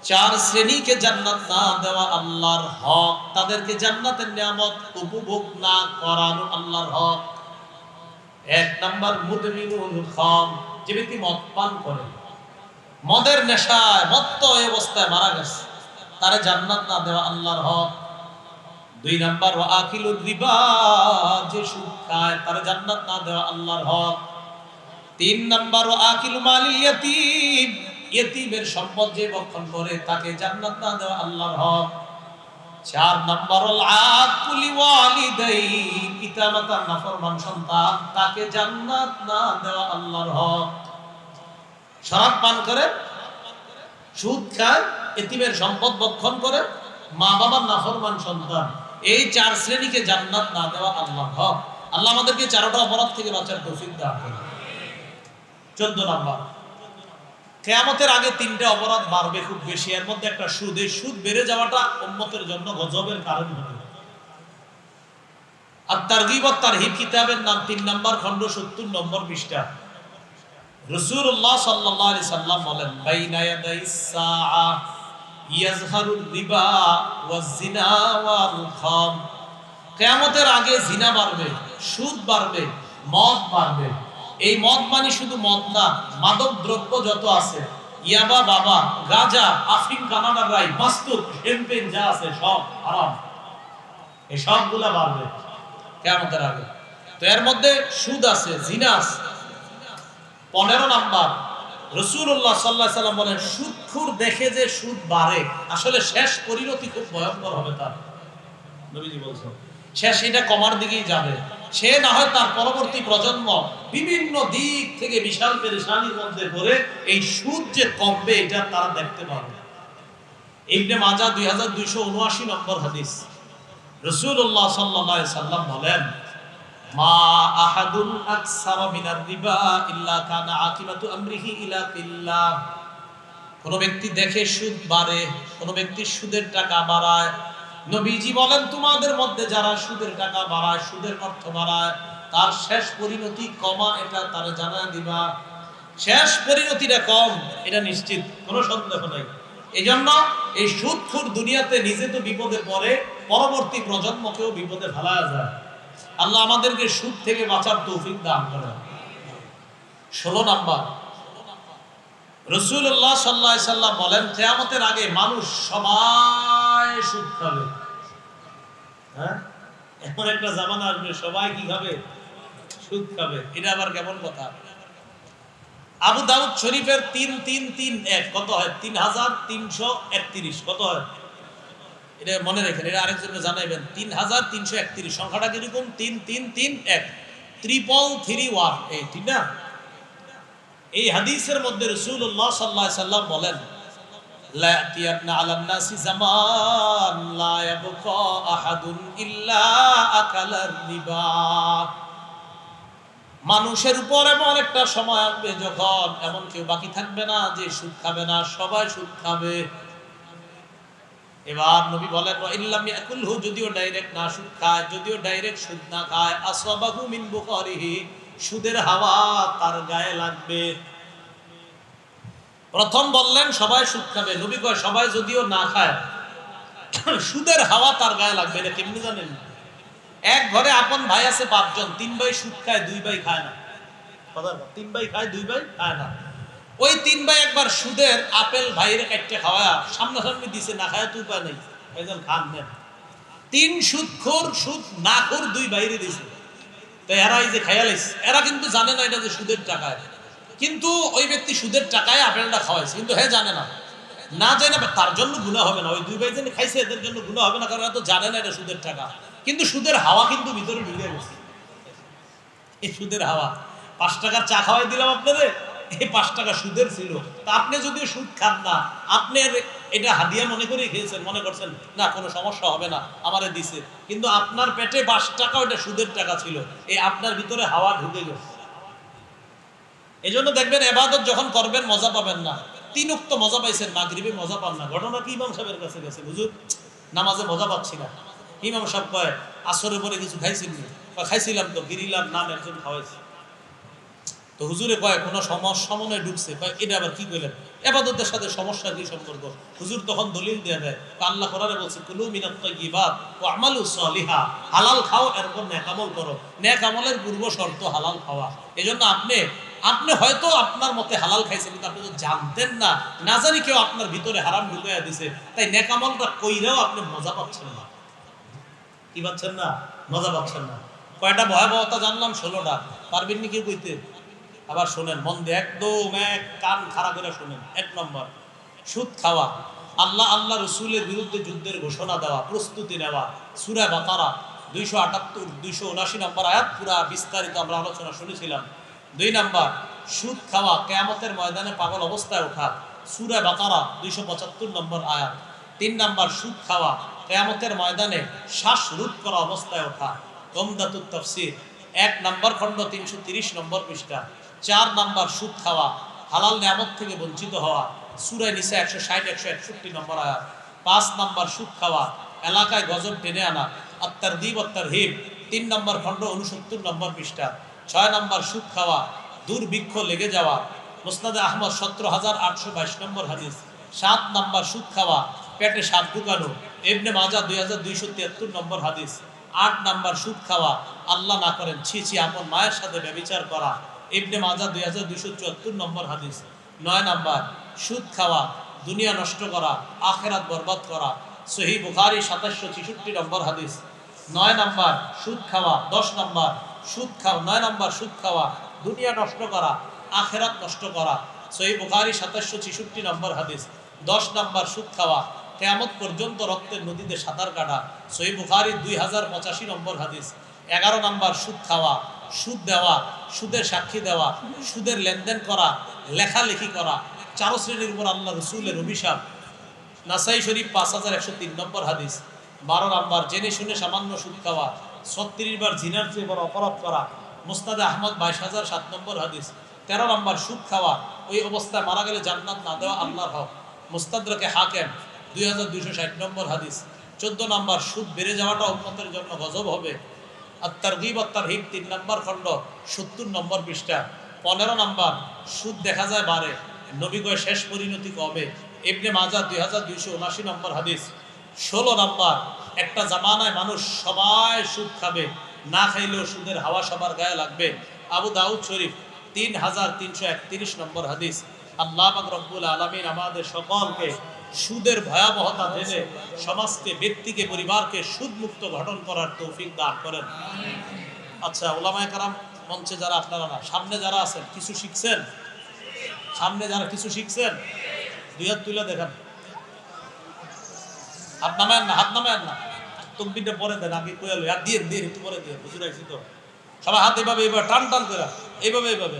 4 শ্রেণীকে জান্নাত না দেওয়া আল্লাহর হক, তাদেরকে জান্নাতের নিয়ামত উপভোগ না করানো আল্লাহর হক। 1 নাম্বার মুদমিনুল খাম, যে ব্যক্তি মদ পান করে, মদের নেশায় মত্ত অবস্থায় মারা গেছে, তারে জান্নাত না দেওয়া আল্লাহর হক। 2 নাম্বার ওয়া আকিলুর রিবা, যে সুদ খায়, তারে জান্নাত না দেওয়া আল্লাহর হক। 3 নাম্বার ওয়া আকিলু মালিল ইয়াতীম, ইয়েতিমের সম্পদ যে ভক্ষণ করে, তাকে জান্নাত না দেওয়া আল্লাহর হক। 4 নাম্বার ওয়াল আকুলি ওয়ালিদাই, পিতামাতার নাফরমান সন্তান, তাকে জান্নাত না দেওয়া আল্লাহর হক। শরাব পান করে, সুদ খায়, ইতিমের সম্পদ ভক্ষণ করে, মা বাবার নাফরমান সন্তান, এই 4 শ্রেণীকে জান্নাত না দেওয়া আল্লাহর হক। আল্লাহ আমাদেরকে 4টা অপরাধ থেকে বাঁচার তৌফিক দান করুন। 14 নাম্বার, কিয়ামতের আগে 3টা অপরাধ বাড়বে খুব বেশি, এর মধ্যে একটা সুদ। এই সুদ বেড়ে যাওয়াটা উম্মতের জন্য গজবের কারণ হবে। আর তারগীব ওয়াত তারহিব কিতাবের নাম 3 নাম্বার খণ্ড 70 নম্বর পৃষ্ঠা। রাসূলুল্লাহ সাল্লাল্লাহু আলাইহি সাল্লাম বলেন বাইনা ইয়াদাইস সাআ ইয়াজহারুর রিবা ওয়াজ জিনা ওয়াল খাম, কিয়ামতের আগে জিনা বাড়বে, সুদ বাড়বে, মদ বাড়বে। এই মদ মানে শুধু মদ না, মাদক দ্রব্য যত আছে ইয়াবা বাবা, গাঁজা, আফিম, কানাডা রাই, মাস্তুত, হেম্পেন যা আছে সব হারাম। এই সবগুলা বাড়বে কিয়ামতের আগে। তো এর মধ্যে সুদ আছে, জিনা আছে। 15 নাম্বার, রাসূলুল্লাহ সাল্লাল্লাহু আলাইহি সাল্লাম বলেন সুদখোর দেখে যে সুদ বাড়ে, আসলে শেষ পরিণতি খুব ভয়ঙ্কর হবে তার। নবীজি বলছেন শেষ এটা কমার দিকেই যাবে। সে না হয় তার পরবর্তী প্রজন্ম বিভিন্ন দিক থেকে বিশাল পেরেশানির মধ্যে পড়ে এই সুদ যে কমবে এটা তারা দেখতে পাবে। ইবনে মাজাহ 2279 নম্বর হাদিস, রাসূলুল্লাহ সাল্লাল্লাহু আলাইহি সাল্লাম বলেন মা আহাদুন আকসারা মিনার রিবা ইল্লা কানা আকিবাতু আমরিহি ইলা কিল্লাহ। কোন ব্যক্তি দেখে সুদ বাড়ে, কোন ব্যক্তি সুদের টাকা বাড়ায়, নবীজি বলেন তোমাদের মধ্যে যারা সুদের টাকা বাড়ায়, সুদের অর্থ বাড়ায়, তার শেষ পরিণতি কমা, এটা তারা জানা দিবা। শেষ পরিণতিটা কম, এটা নিশ্চিত, কোনো সন্দেহ নাই। এই জন্য এই সুদখোর দুনিয়াতে নিজে তো বিপদে পড়ে, পরবর্তী প্রজন্মকেও বিপদে ফেলা যায়। আল্লাহ আমাদেরকে সুদ থেকে বাঁচার তৌফিক দান করেন। 16 নাম্বার, রাসূলুল্লাহ সাল্লাল্লাহু আলাইহি সাল্লাম বলেন কিয়ামতের আগে মানুষ সবাই সুদ খাবে। হ্যাঁ, এমন একটা জামানা আসবে সবাই কি খাবে? সুদ খাবে। এটা আবার কেমন কথা? আবু দাউদ শরীফের 3331 কত হয়? 3331 কত হয়? এটা মনে রাখেন, এটা আরেকজনকে জানাইবেন। 3331 সংখ্যাটা কিরকম? 3331 33331, এই ঠিক না? এই হাদিসের মধ্যে রাসূলুল্লাহ সাল্লাল্লাহু আলাইহি সাল্লাম বলেন লা ইয়াতিয়ানা আলান নাসি জামান লা ইয়াবকা আহাদুন ইল্লা আকালার রিবা। মানুষের উপর এমন একটা সময় আসবে যখন এমন কেউ বাকি থাকবে না যে সুদ খাবে না, সবাই সুদ খাবে। এবার নবী বলেন ওয়া ইল্লাম ইয়াকুলহু, যদিও ডাইরেক্ট না সুদ খায়, যদিও ডাইরেক্ট সুদ না খায়, আসবাহু মিন বুখারিহি, সুদের হাওয়া তার গায়ে লাগবে। প্রথম বললেন সবাই সুদ খাবে, নবী কয় সবাই যদিও না খায় সুদের হাওয়া তার গায়ে লাগবে। এটা কেমনি জানেন? এক ঘরে আপন ভাই আছে 5 জন, 3 ভাই সুদ খায়, 2 ভাই খায় না। কথা, 3 ভাই খায়, 2 ভাই খায় না। ওই 3 ভাই একবার সুদের আপেল ভাইরে কাটতে খাওয়া সামনাসামনি দিছে, না খায় তো উপায় নাই, একজন খান নেন। 3 সুদখোর, সুদ নাখোর 2 ভাইরে দিছে। তো এরা এই যে খায়ালাইছে, এরা কিন্তু জানে না এটা যে সুদের টাকায়, কিন্তু ওই ব্যক্তি সুদের টাকায় আপেলটা খাওয়াইছে, কিন্তু হ্যাঁ জানে না। না জানে তার জন্য গুনাহ হবে না, ওই 2 ভাই যিনি খাইছে এদের জন্য গুনাহ হবে না, কারণ এরা তো জানে না এটা সুদের টাকা। কিন্তু সুদের হাওয়া কিন্তু ভিতরে ঢুকে গেছে। এই সুদের হাওয়া, 5 টাকার চা খাওয়াই দিলাম আপনাদের, এই 5 টাকা সুদের ছিল। তা আপনি যদি সুদ খান না, আপনি এটা হাদিয়া মনে করে খেয়েছেন, মনে করছেন না কোনো সমস্যা হবে না, আমারে দিছে, কিন্তু আপনার পেটে 5 টাকা ওটা সুদের টাকা ছিল, এই আপনার ভিতরে হাওয়া ঢুকে গেছে। এই জন্য দেখবেন ইবাদত যখন করবেন মজা পাবেন না। 3 ওয়াক্ত মজা পাইছেন, মাগরিবে মজা পান না। ঘটনা কি? ইমাম সাহেবের কাছে গেছে, হুজুর নামাজে মজা পাচ্ছি না। ইমাম সাহেব কয় আসরের পরে কিছু খাইছেন? খাইছিলাম তো, গিরিলাম নাম একজন খাওয়াইছে। তো হুজুরে কয় কোন সমস্যা মনে ঢুকছে? কয় এটা আবার কি কইলেন? ইবাদতের সাথে সমস্যা কি সম্পর্ক? হুজুর তখন দলিল দিয়ে দেয়, আল্লাহ কোরআনে বলছে কুলু মিনাত তাইয়্যিবাত ওয়া আমালু সলিহা, হালাল খাও এরপর নেক আমল করো। নেক আমলের পূর্ব শর্ত হালাল খাওয়া। এজন্য আপনি হয়তো আপনার মতে হালাল খাইছেন, কিন্তু আপনি তো জানতেন না, না জানি কেউ আপনার ভিতরে হারাম ঢুকাইয়া দিছে, তাই নেক আমলটা কইরাও আপনি মজা পাচ্ছেন না। কি পাচ্ছেন না? মজা পাচ্ছেন না। কয়টা ভয়াবহতা জানলাম? 16টা। পারবেন নি কি কইতে? আবার শোনেন মন দিয়ে, একদম এক কান খাড়া করে শোনেন। 1 নম্বর, সুদ খাওয়া, আল্লাহ রসুলের বিরুদ্ধে যুদ্ধের ঘোষণা দেওয়া, প্রস্তুতি নেওয়া। সূরা বাকারা 278 279 নম্বর আয়াত, পুরা বিস্তারিত আমরা আলোচনা শুনেছিলাম। 2 নম্বর, সুদ খাওয়া, কিয়ামতের ময়দানে পাগল অবস্থায় ওঠা, সূরা বাকারা 275 নম্বর আয়াত। 3 নম্বর, সুদ খাওয়া, কিয়ামতের ময়দানে শ্বাসরোধ করা অবস্থায় ওঠা, উমদাতুত তাফসীর 1 নম্বর খণ্ড 330 নম্বর পৃষ্ঠা। 4 নম্বর, সুদ খাওয়া, হালাল নিয়ামত থেকে বঞ্চিত হওয়া, সূরা নিসা 160 161 নম্বর আয়াত। 5 নম্বর, সুদ খাওয়া, এলাকায় গজব টেনে আনা, আত-তারগীব ওয়াত-তারহীব 3 নম্বর খণ্ড 69 নম্বর পৃষ্ঠা। 6 নম্বর, সুদ খাওয়া, দুর্ভিক্ষ লেগে যাওয়া, মুসনাদে আহমদ 17822 নম্বর হাদিস। 7 নম্বর, সুদ খাওয়া, পেটে সাপ ঢুকানো, ইবনে মাজাহ 2273 নম্বর হাদিস। 8 নম্বর, সুদ খাওয়া, আল্লাহ না করেন ছি ছি আপন মায়ের সাথে ব্যভিচার করা, ইবনে মাজাহ 2274 নম্বর হাদিস। 9 নম্বর, সুদ খাওয়া দুনিয়া নষ্ট করা, আখেরাত বরবাদ করা। সহিহ বুখারী 2766 নম্বর হাদিস। 9 নাম্বার সুদ খাওয়া, 10 নাম্বার সুদ খাওয়া, 9 নাম্বার সুদ খাওয়া, দুনিয়া নষ্ট করা, আখেরাত নষ্ট করা। সহিহ বুখারী 2766 নম্বর হাদিস। 10 নাম্বার সুদ খাওয়া, কিয়ামত পর্যন্ত রক্তের নদীতে সাঁতার কাটা। সহিহ বুখারী 2085 নম্বর হাদিস। 11 নাম্বার সুদ খাওয়া, সুদ দেওয়া, সুদের সাক্ষী দেওয়া, সুদের লেনদেন করা, লেখালেখি করা। 4 শ্রেণীর উপর আল্লাহ রসুলের অভিশাপ। নাসাই শরীফ 5103 নম্বর হাদিস। 12 নাম্বার জেনে শুনে সামান্য সুদ খাওয়া, 36 বার জিনার চেয়ে বড় অপরাধ করা। মুসনাদে আহমদ 22007 নম্বর হাদিস। 13 নাম্বার সুদ খাওয়া, ওই অবস্থায় মারা গেলে জান্নাত না দেওয়া আল্লাহর হক। মুস্তাদরাকে হাকিম 2260 নম্বর হাদিস। 14 নাম্বার সুদ বেড়ে যাওয়াটা উম্মতের জন্য গজব হবে। আর তারগীব আর তারহিব 3 নম্বর খণ্ড 70 নম্বর পৃষ্ঠা। 15 নাম্বার সুদ দেখা যায় বাড়ে, নবী কয় শেষ পরিণতি কবে। ইবনে মাজাহ 2279 নম্বর হাদিস। 16 নাম্বার একটা জামানায় মানুষ সবাই সুদ খাবে, না খাইলেও সুদের হাওয়া সবার গায়ে লাগবে। আবু দাউদ শরীফ 3331 নম্বর হাদিস। আল্লাহ পাক রব্বুল আলামিন আমাদের সকলকে সুদের ভয়াবহতা জেনে সমাজকে, ব্যক্তিকে, পরিবারকে সুদমুক্ত গঠন করার তৌফিক দান করেন। আচ্ছা, ওলামায়ে কেরাম মঞ্চে যারা, আপনারা না, সামনে যারা আছেন কিছু শিখছেন? সামনে যারা কিছু শিখছেন 2 হাত তুলে দেখান। হাত নামায় না, হাত নামায় না, তকবিরটা পরে দেন, আগে কোয়ালো হাত দিয়ে দিয়ে একটু পরে দিয়ে হুজুর আইছি তো। সবাই হাত এইভাবে এইভাবে টান টান করে, এইভাবে এইভাবে।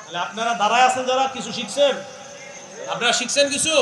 তাহলে আপনারা দাঁড়ায় আছেন যারা কিছু শিখছেন, আপনারা শিখছেন কিছু?